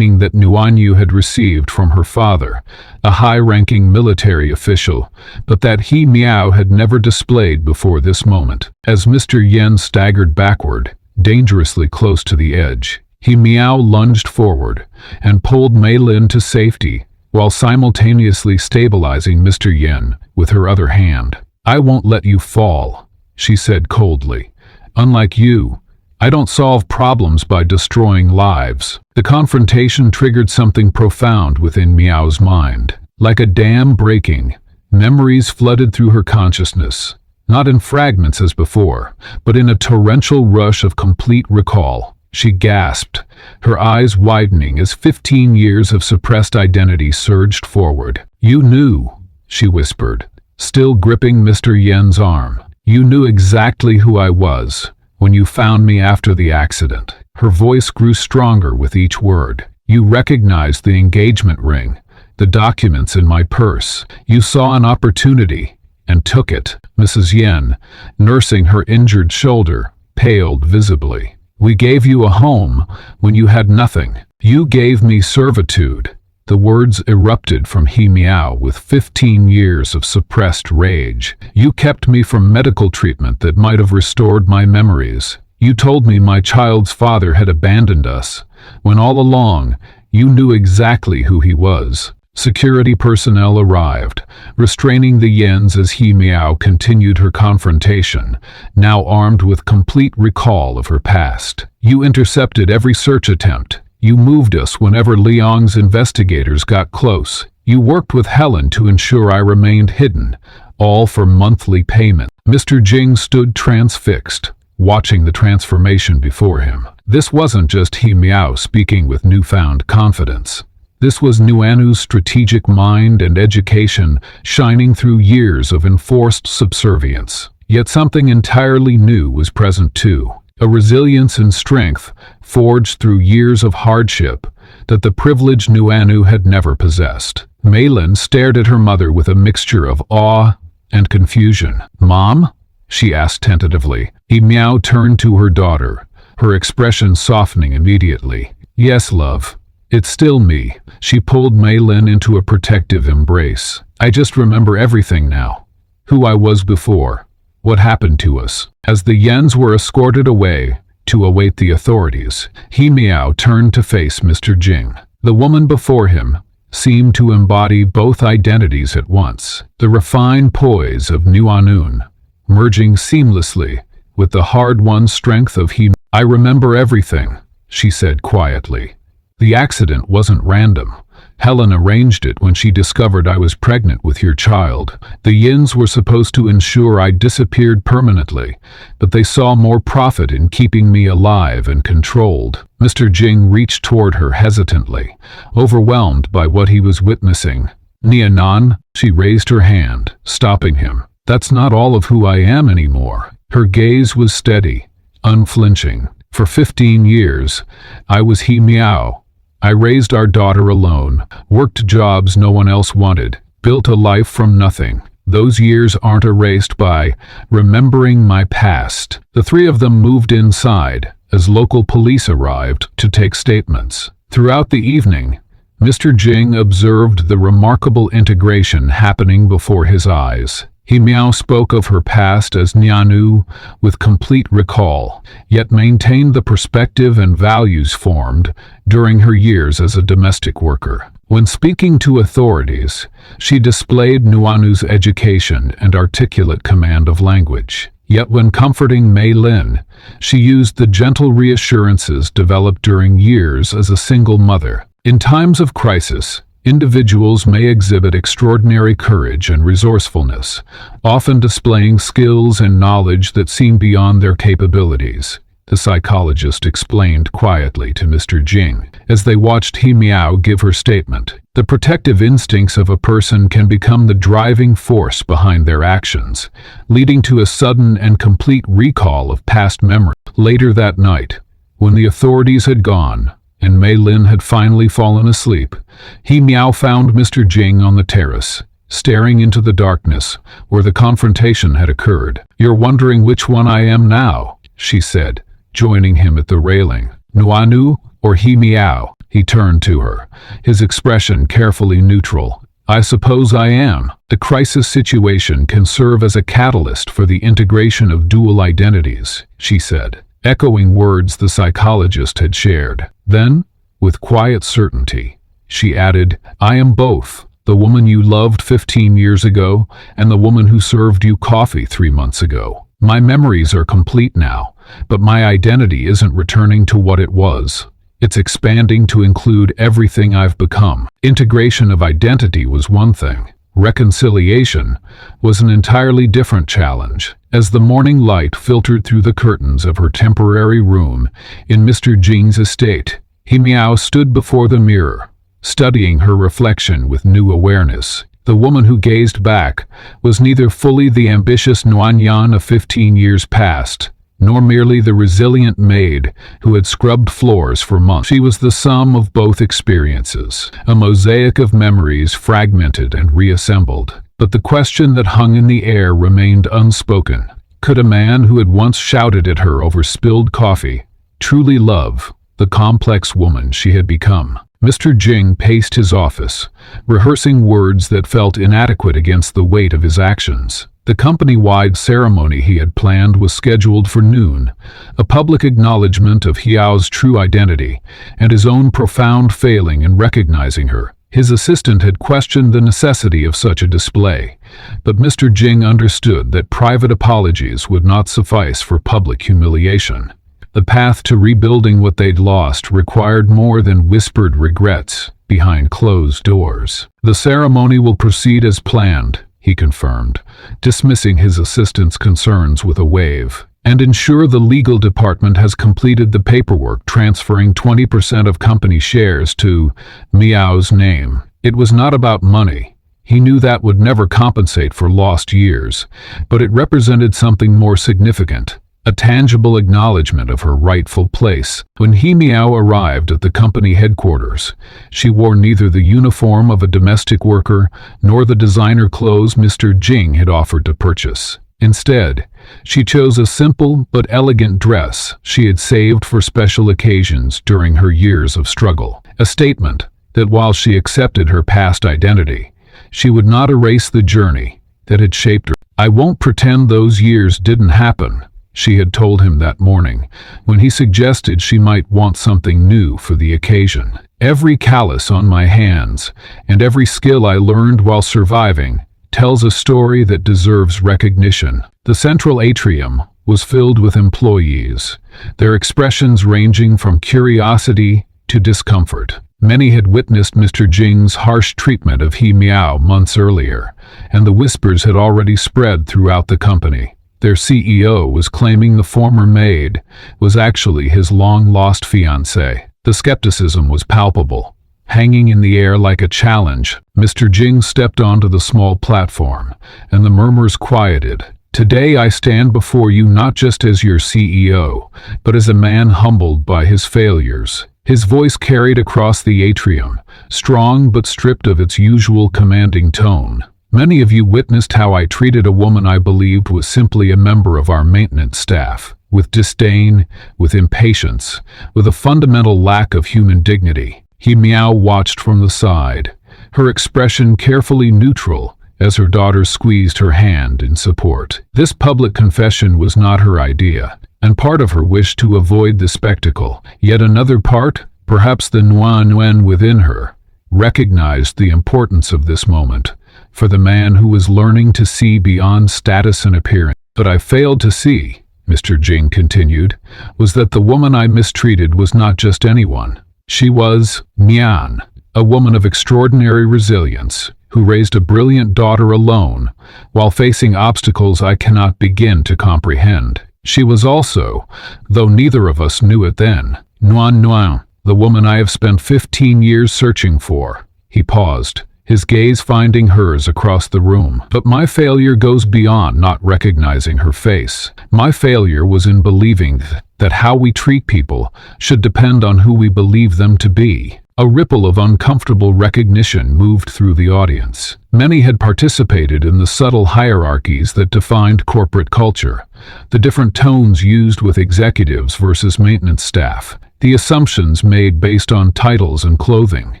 that Nuanyu had received from her father, a high-ranking military official, but that He Miao had never displayed before this moment. As Mr. Yen staggered backward, dangerously close to the edge, He Miao lunged forward and pulled Mei Lin to safety, while simultaneously stabilizing Mr. Yen with her other hand. "I won't let you fall," she said coldly. "Unlike you, I don't solve problems by destroying lives." The confrontation triggered something profound within Miao's mind. Like a dam breaking, Memories flooded through her consciousness, not in fragments as before, but in a torrential rush of complete recall. She gasped, her eyes widening as 15 years of suppressed identity surged forward. "You knew," she whispered, still gripping Mr. Yen's arm. "You knew exactly who I was when you found me after the accident." Her voice grew stronger with each word. "You recognized the engagement ring, the documents in my purse. You saw an opportunity and took it." Mrs. Yen, nursing her injured shoulder, paled visibly. "We gave you a home when you had nothing. You gave me servitude." The words erupted from He Miao with 15 years of suppressed rage. "You kept me from medical treatment that might have restored my memories. You told me my child's father had abandoned us, when all along you knew exactly who he was." Security personnel arrived, restraining the Yens as He Miao continued her confrontation, now armed with complete recall of her past. "You intercepted every search attempt. You moved us whenever Liang's investigators got close. You worked with Helen to ensure I remained hidden, all for monthly payment." Mr. Jing stood transfixed, watching the transformation before him. This wasn't just He Miao speaking with newfound confidence. This was Nuanu's strategic mind and education shining through years of enforced subservience. Yet something entirely new was present too, a resilience and strength forged through years of hardship that the privileged Nuanu had never possessed. Maylin stared at her mother with a mixture of awe and confusion. "Mom?" she asked tentatively. He Miao turned to her daughter, her expression softening immediately. "Yes, love. It's still me." She pulled Maylin into a protective embrace. "I just remember everything now. Who I was before. What happened to us." As the Yens were escorted away to await the authorities, He Miao turned to face Mr. Jing. The woman before him seemed to embody both identities at once. The refined poise of Nuanun, merging seamlessly with the hard-won strength of He. "I remember everything," she said quietly. "The accident wasn't random. Helen arranged it when she discovered I was pregnant with your child. The Yins were supposed to ensure I disappeared permanently, but they saw more profit in keeping me alive and controlled." Mr. Jing reached toward her hesitantly, overwhelmed by what he was witnessing. "Nianan," she raised her hand, stopping him. "That's not all of who I am anymore." Her gaze was steady, unflinching. "For 15 years, I was He Miao. I raised our daughter alone, worked jobs no one else wanted, built a life from nothing. Those years aren't erased by remembering my past." The three of them moved inside as local police arrived to take statements. Throughout the evening, Mr. Jing observed the remarkable integration happening before his eyes. He Miao spoke of her past as Nianu with complete recall, yet maintained the perspective and values formed during her years as a domestic worker. When speaking to authorities, she displayed Nuanu's education and articulate command of language. Yet when comforting Mei Lin, she used the gentle reassurances developed during years as a single mother. In times of crisis, individuals may exhibit extraordinary courage and resourcefulness, often displaying skills and knowledge that seem beyond their capabilities, the psychologist explained quietly to Mr. Jing. As they watched He Miao give her statement, the protective instincts of a person can become the driving force behind their actions, leading to a sudden and complete recall of past memory. Later that night, when the authorities had gone, and Mei Lin had finally fallen asleep, He Miao found Mr. Jing on the terrace, staring into the darkness where the confrontation had occurred. "You're wondering which one I am now," she said, joining him at the railing. "Nuanu or He Miao?" He turned to her, his expression carefully neutral. "I suppose I am." The crisis situation can serve as a catalyst for the integration of dual identities, she said, echoing words the psychologist had shared. Then, with quiet certainty, she added, "I am both, the woman you loved 15 years ago and the woman who served you coffee 3 months ago. My memories are complete now, but my identity isn't returning to what it was. It's expanding to include everything I've become." Integration of identity was one thing. Reconciliation was an entirely different challenge. As the morning light filtered through the curtains of her temporary room in Mr. Jing's estate, He Miao stood before the mirror, studying her reflection with new awareness. The woman who gazed back was neither fully the ambitious Nuan Yan of 15 years past, nor merely the resilient maid who had scrubbed floors for months. She was the sum of both experiences, a mosaic of memories fragmented and reassembled. But the question that hung in the air remained unspoken. Could a man who had once shouted at her over spilled coffee truly love the complex woman she had become? Mr. Jing paced his office, rehearsing words that felt inadequate against the weight of his actions. The company-wide ceremony he had planned was scheduled for noon, a public acknowledgement of Hiao's true identity and his own profound failing in recognizing her. His assistant had questioned the necessity of such a display, but Mr. Jing understood that private apologies would not suffice for public humiliation. The path to rebuilding what they'd lost required more than whispered regrets behind closed doors. "The ceremony will proceed as planned," he confirmed, dismissing his assistant's concerns with a wave, "and ensure the legal department has completed the paperwork transferring 20% of company shares to Miao's name." It was not about money. He knew that would never compensate for lost years, but it represented something more significant, a tangible acknowledgement of her rightful place. When He Miao arrived at the company headquarters, she wore neither the uniform of a domestic worker nor the designer clothes Mr. Jing had offered to purchase. Instead, she chose a simple but elegant dress she had saved for special occasions during her years of struggle, a statement that while she accepted her past identity, she would not erase the journey that had shaped her. "I won't pretend those years didn't happen," she had told him that morning, when he suggested she might want something new for the occasion. "Every callus on my hands, and every skill I learned while surviving, tells a story that deserves recognition." The central atrium was filled with employees, their expressions ranging from curiosity to discomfort. Many had witnessed Mr. Jing's harsh treatment of He Miao months earlier, and the whispers had already spread throughout the company. Their CEO was claiming the former maid was actually his long-lost fiancée. The skepticism was palpable, hanging in the air like a challenge. Mr. Jing stepped onto the small platform, and the murmurs quieted. "Today I stand before you not just as your CEO, but as a man humbled by his failures." His voice carried across the atrium, strong but stripped of its usual commanding tone. "Many of you witnessed how I treated a woman I believed was simply a member of our maintenance staff, with disdain, with impatience, with a fundamental lack of human dignity." He Miao watched from the side, her expression carefully neutral as her daughter squeezed her hand in support. This public confession was not her idea, and part of her wished to avoid the spectacle. Yet another part, perhaps the Nuan within her, recognized the importance of this moment for the man who was learning to see beyond status and appearance. "But I failed to see," Mr. Jing continued, "was that the woman I mistreated was not just anyone. She was Nian, a woman of extraordinary resilience, who raised a brilliant daughter alone while facing obstacles I cannot begin to comprehend. She was also, though neither of us knew it then, Nuan, the woman I have spent 15 years searching for." He paused, his gaze finding hers across the room. "But my failure goes beyond not recognizing her face. My failure was in believing that how we treat people should depend on who we believe them to be." A ripple of uncomfortable recognition moved through the audience. Many had participated in the subtle hierarchies that defined corporate culture, the different tones used with executives versus maintenance staff, the assumptions made based on titles and clothing.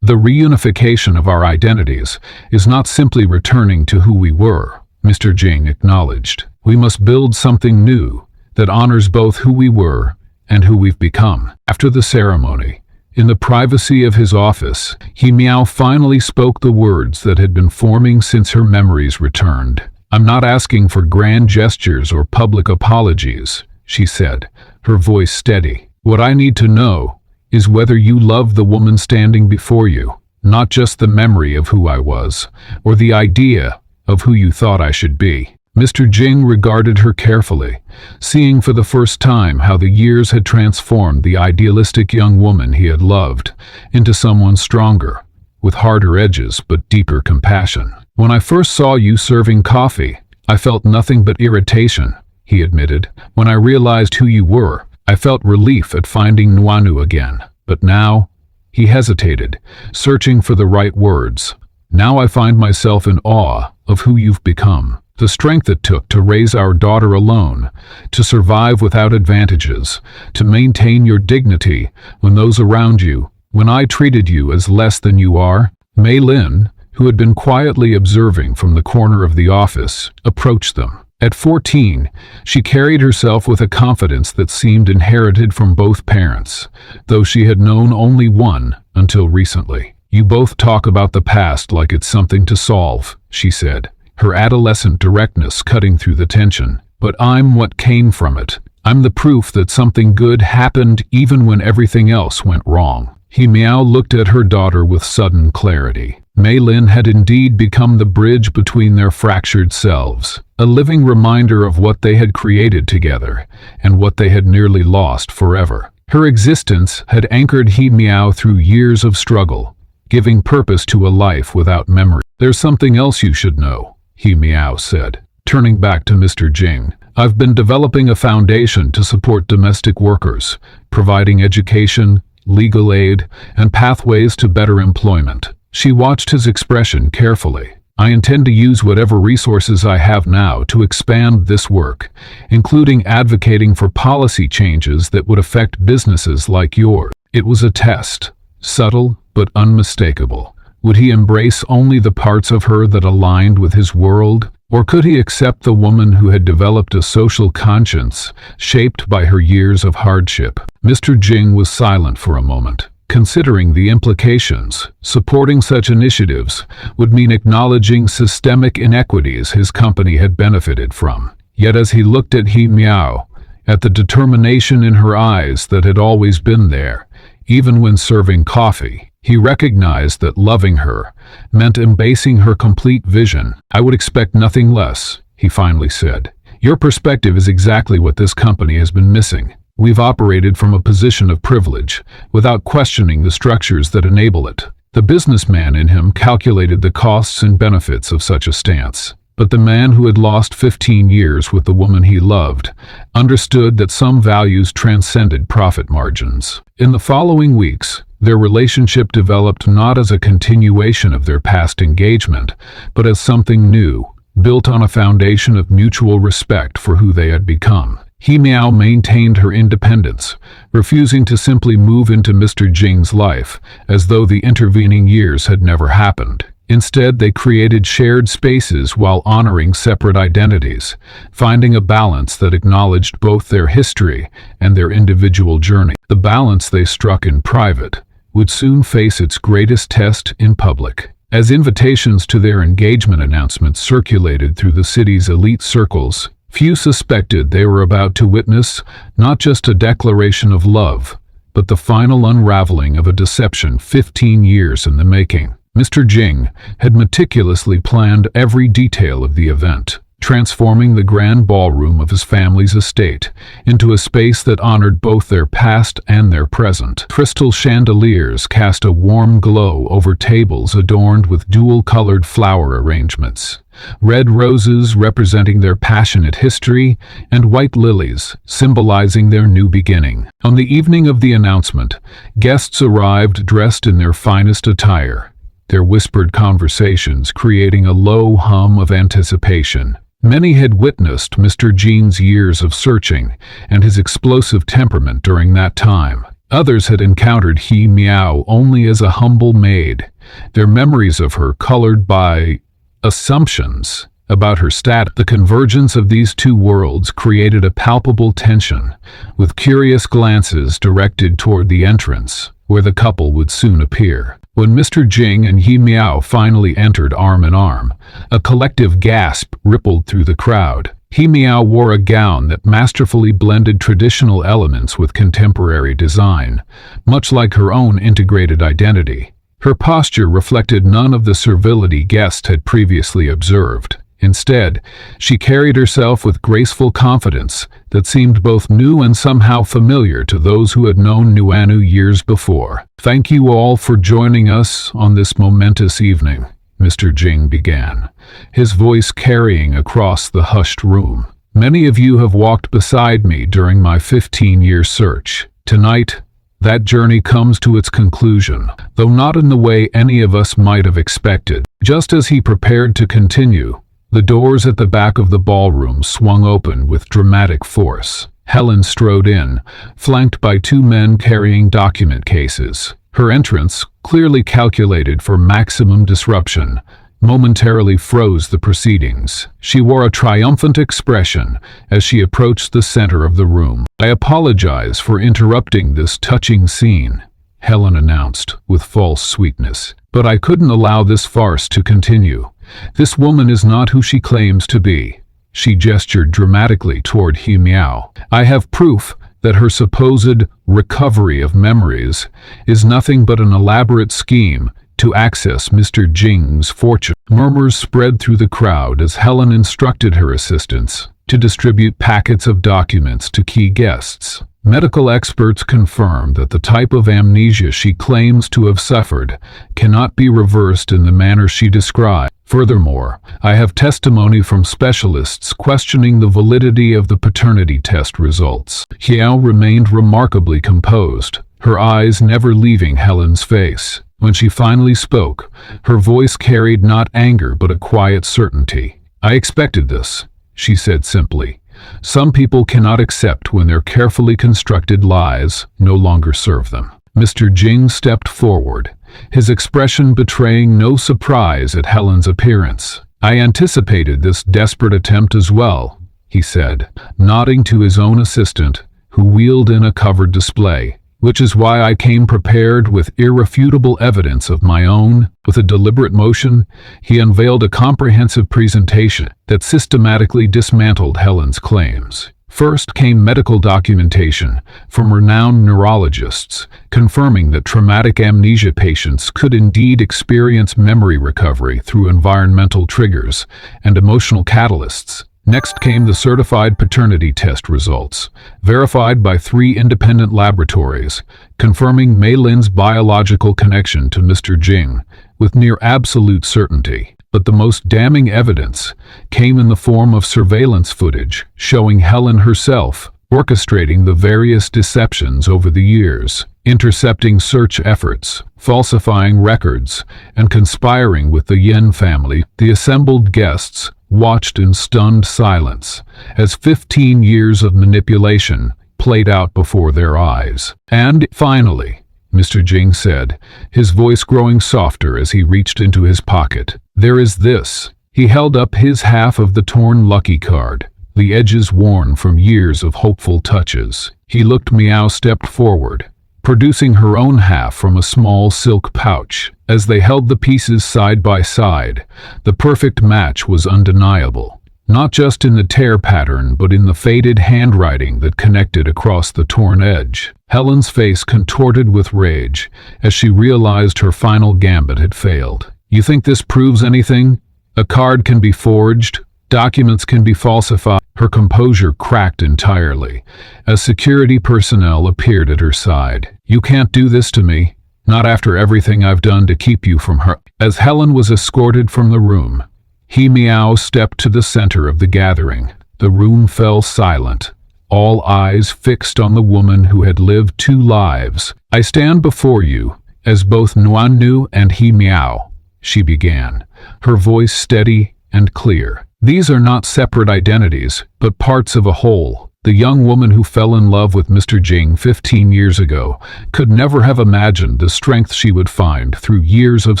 "The reunification of our identities is not simply returning to who we were," Mr. Jing acknowledged. "We must build something new that honors both who we were and who we've become." After the ceremony, in the privacy of his office, He Miao finally spoke the words that had been forming since her memories returned. "I'm not asking for grand gestures or public apologies," she said, her voice steady. "What I need to know is whether you love the woman standing before you. not just the memory of who I was, or the idea of who you thought I should be. Mr. Jing regarded her carefully, seeing for the first time how the years had transformed the idealistic young woman he had loved into someone stronger, with harder edges but deeper compassion. "When I first saw you serving coffee, I felt nothing but irritation," he admitted. "When I realized who you were, I felt relief at finding Nuanu again. But now," he hesitated, searching for the right words, "now I find myself in awe of who you've become. The strength it took to raise our daughter alone, to survive without advantages, to maintain your dignity when those around you, when I treated you as less than you are." Mei Lin, who had been quietly observing from the corner of the office, approached them. At 14, she carried herself with a confidence that seemed inherited from both parents, though she had known only one until recently. "You both talk about the past like it's something to solve," she said, her adolescent directness cutting through the tension. "But I'm what came from it. I'm the proof that something good happened even when everything else went wrong." He Miao looked at her daughter with sudden clarity. Mei Lin had indeed become the bridge between their fractured selves, a living reminder of what they had created together and what they had nearly lost forever. Her existence had anchored He Miao through years of struggle, giving purpose to a life without memory. "There's something else you should know," He Miao said, turning back to Mr. Jing. "I've been developing a foundation to support domestic workers, providing education, legal aid, and pathways to better employment." She watched his expression carefully. "I intend to use whatever resources I have now to expand this work, including advocating for policy changes that would affect businesses like yours." It was a test, subtle but unmistakable. Would he embrace only the parts of her that aligned with his world, or could he accept the woman who had developed a social conscience shaped by her years of hardship? Mr. Jing was silent for a moment, considering the implications. Supporting such initiatives would mean acknowledging systemic inequities his company had benefited from. Yet as he looked at He Miao, at the determination in her eyes that had always been there, even when serving coffee, he recognized that loving her meant embracing her complete vision. "I would expect nothing less," he finally said. "Your perspective is exactly what this company has been missing. We've operated from a position of privilege, without questioning the structures that enable it." The businessman in him calculated the costs and benefits of such a stance. But the man who had lost 15 years with the woman he loved understood that some values transcended profit margins. In the following weeks, their relationship developed not as a continuation of their past engagement, but as something new, built on a foundation of mutual respect for who they had become. He Miao maintained her independence, refusing to simply move into Mr. Jing's life as though the intervening years had never happened. Instead, they created shared spaces while honoring separate identities, finding a balance that acknowledged both their history and their individual journey. The balance they struck in private would soon face its greatest test in public. As invitations to their engagement announcements circulated through the city's elite circles, few suspected they were about to witness not just a declaration of love, but the final unraveling of a deception 15 years in the making. Mr. Jing had meticulously planned every detail of the event, transforming the grand ballroom of his family's estate into a space that honored both their past and their present. Crystal chandeliers cast a warm glow over tables adorned with dual-colored flower arrangements, red roses representing their passionate history, and white lilies symbolizing their new beginning. On the evening of the announcement, guests arrived dressed in their finest attire, their whispered conversations creating a low hum of anticipation. Many had witnessed Mr. Jing's years of searching and his explosive temperament during that time. Others had encountered He Miao only as a humble maid, their memories of her colored by assumptions about her status. The convergence of these two worlds created a palpable tension, with curious glances directed toward the entrance, where the couple would soon appear. When Mr. Jing and He Miao finally entered arm in arm, a collective gasp rippled through the crowd. He Miao wore a gown that masterfully blended traditional elements with contemporary design, much like her own integrated identity. Her posture reflected none of the servility guests had previously observed. Instead, she carried herself with graceful confidence that seemed both new and somehow familiar to those who had known Nuanu years before. "Thank you all for joining us on this momentous evening," Mr. Jing began, his voice carrying across the hushed room. "Many of you have walked beside me during my 15-year search. Tonight, that journey comes to its conclusion, though not in the way any of us might have expected." Just as he prepared to continue, the doors at the back of the ballroom swung open with dramatic force. Helen strode in, flanked by two men carrying document cases. Her entrance, clearly calculated for maximum disruption, momentarily froze the proceedings. She wore a triumphant expression as she approached the center of the room. "I apologize for interrupting this touching scene," Helen announced with false sweetness. "But I couldn't allow this farce to continue. This woman is not who she claims to be." She gestured dramatically toward He Miao. "I have proof that her supposed recovery of memories is nothing but an elaborate scheme to access Mr. Jing's fortune." Murmurs spread through the crowd as Helen instructed her assistants to distribute packets of documents to key guests. Medical experts confirm that the type of amnesia she claims to have suffered cannot be reversed in the manner she described. Furthermore, I have testimony from specialists questioning the validity of the paternity test results. Xiao remained remarkably composed, her eyes never leaving Helen's face. When she finally spoke, her voice carried not anger but a quiet certainty. "I expected this," she said simply. "Some people cannot accept when their carefully constructed lies no longer serve them." Mr. Jing stepped forward, his expression betraying no surprise at Helen's appearance. "I anticipated this desperate attempt as well," he said, nodding to his own assistant, who wheeled in a covered display. "Which is why I came prepared with irrefutable evidence of my own." With a deliberate motion, he unveiled a comprehensive presentation that systematically dismantled Helen's claims. First came medical documentation from renowned neurologists, confirming that traumatic amnesia patients could indeed experience memory recovery through environmental triggers and emotional catalysts. Next came the certified paternity test results, verified by 3 independent laboratories, confirming Mei Lin's biological connection to Mr. Jing with near absolute certainty. But the most damning evidence came in the form of surveillance footage showing Helen herself orchestrating the various deceptions over the years, intercepting search efforts, falsifying records, and conspiring with the Yen family. The assembled guests watched in stunned silence as 15 years of manipulation played out before their eyes. "And finally," Mr. Jing said, his voice growing softer as he reached into his pocket, "there is this." He held up his half of the torn lucky card, the edges worn from years of hopeful touches. He looked. Miao stepped forward, producing her own half from a small silk pouch. As they held the pieces side by side, the perfect match was undeniable, not just in the tear pattern but in the faded handwriting that connected across the torn edge. Helen's face contorted with rage as she realized her final gambit had failed. "You think this proves anything? A card can be forged, documents can be falsified." Her composure cracked entirely as security personnel appeared at her side. "You can't do this to me, not after everything I've done to keep you from her." As Helen was escorted from the room, He Miao stepped to the center of the gathering. The room fell silent, all eyes fixed on the woman who had lived 2 lives. "I stand before you as both Nuanu and He Miao," she began, her voice steady and clear. "These are not separate identities, but parts of a whole." The young woman who fell in love with Mr. Jing 15 years ago could never have imagined the strength she would find through years of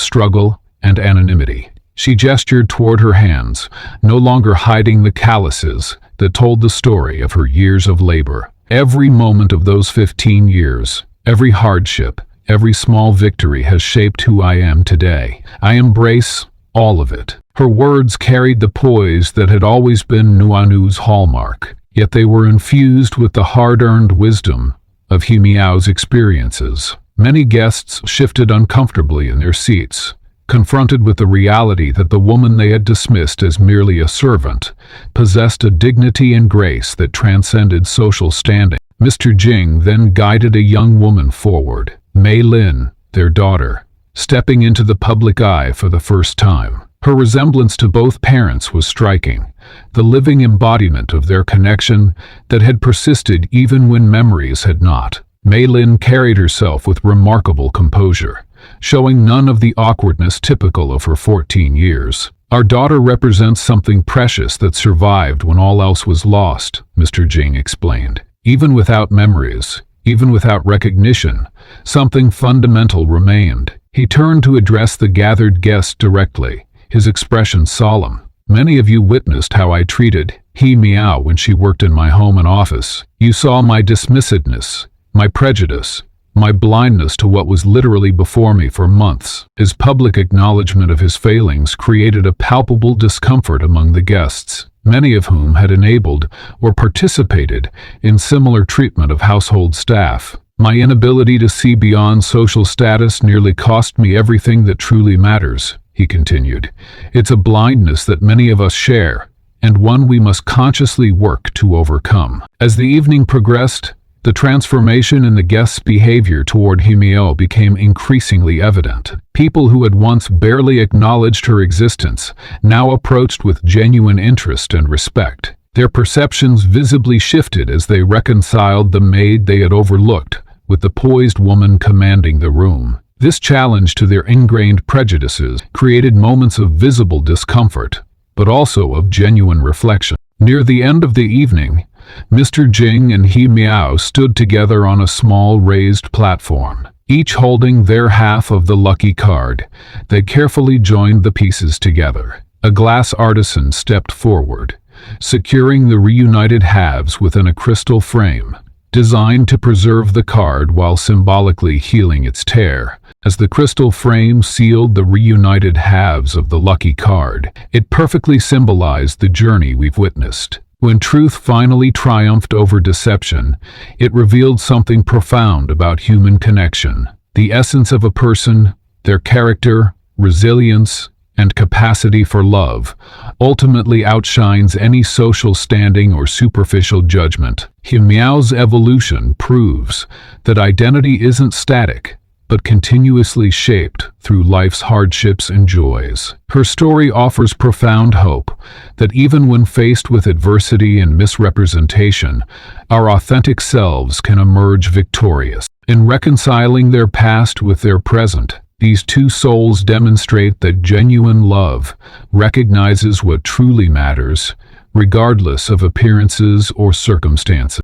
struggle and anonymity. She gestured toward her hands, no longer hiding the calluses that told the story of her years of labor. Every moment of those 15 years, every hardship, every small victory has shaped who I am today. I embrace all of it. Her words carried the poise that had always been Nuanu's hallmark, yet they were infused with the hard-earned wisdom of He Miao's experiences. Many guests shifted uncomfortably in their seats, confronted with the reality that the woman they had dismissed as merely a servant possessed a dignity and grace that transcended social standing. Mr. Jing then guided a young woman forward, Mei Lin, their daughter, stepping into the public eye for the first time. Her resemblance to both parents was striking, the living embodiment of their connection that had persisted even when memories had not. Mei Lin carried herself with remarkable composure, showing none of the awkwardness typical of her 14 years. "Our daughter represents something precious that survived when all else was lost," Mr. Jing explained. "Even without memories, even without recognition, something fundamental remained." He turned to address the gathered guests directly, his expression solemn. "Many of you witnessed how I treated He Miao when she worked in my home and office. You saw my dismissiveness, my prejudice, my blindness to what was literally before me for months." His public acknowledgement of his failings created a palpable discomfort among the guests, many of whom had enabled or participated in similar treatment of household staff. "My inability to see beyond social status nearly cost me everything that truly matters," he continued. "It's a blindness that many of us share, and one we must consciously work to overcome." As the evening progressed, the transformation in the guests' behavior toward He Miao became increasingly evident. People who had once barely acknowledged her existence now approached with genuine interest and respect. Their perceptions visibly shifted as they reconciled the maid they had overlooked with the poised woman commanding the room. This challenge to their ingrained prejudices created moments of visible discomfort, but also of genuine reflection. Near the end of the evening, Mr. Jing and He Miao stood together on a small raised platform, each holding their half of the lucky card. They carefully joined the pieces together. A glass artisan stepped forward, securing the reunited halves within a crystal frame, designed to preserve the card while symbolically healing its tear. As the crystal frame sealed the reunited halves of the lucky card, it perfectly symbolized the journey we've witnessed. When truth finally triumphed over deception, it revealed something profound about human connection. The essence of a person, their character, resilience, and capacity for love, ultimately outshines any social standing or superficial judgment. He Miao's evolution proves that identity isn't static, but continuously shaped through life's hardships and joys. Her story offers profound hope that even when faced with adversity and misrepresentation, our authentic selves can emerge victorious. In reconciling their past with their present, these two souls demonstrate that genuine love recognizes what truly matters, regardless of appearances or circumstances.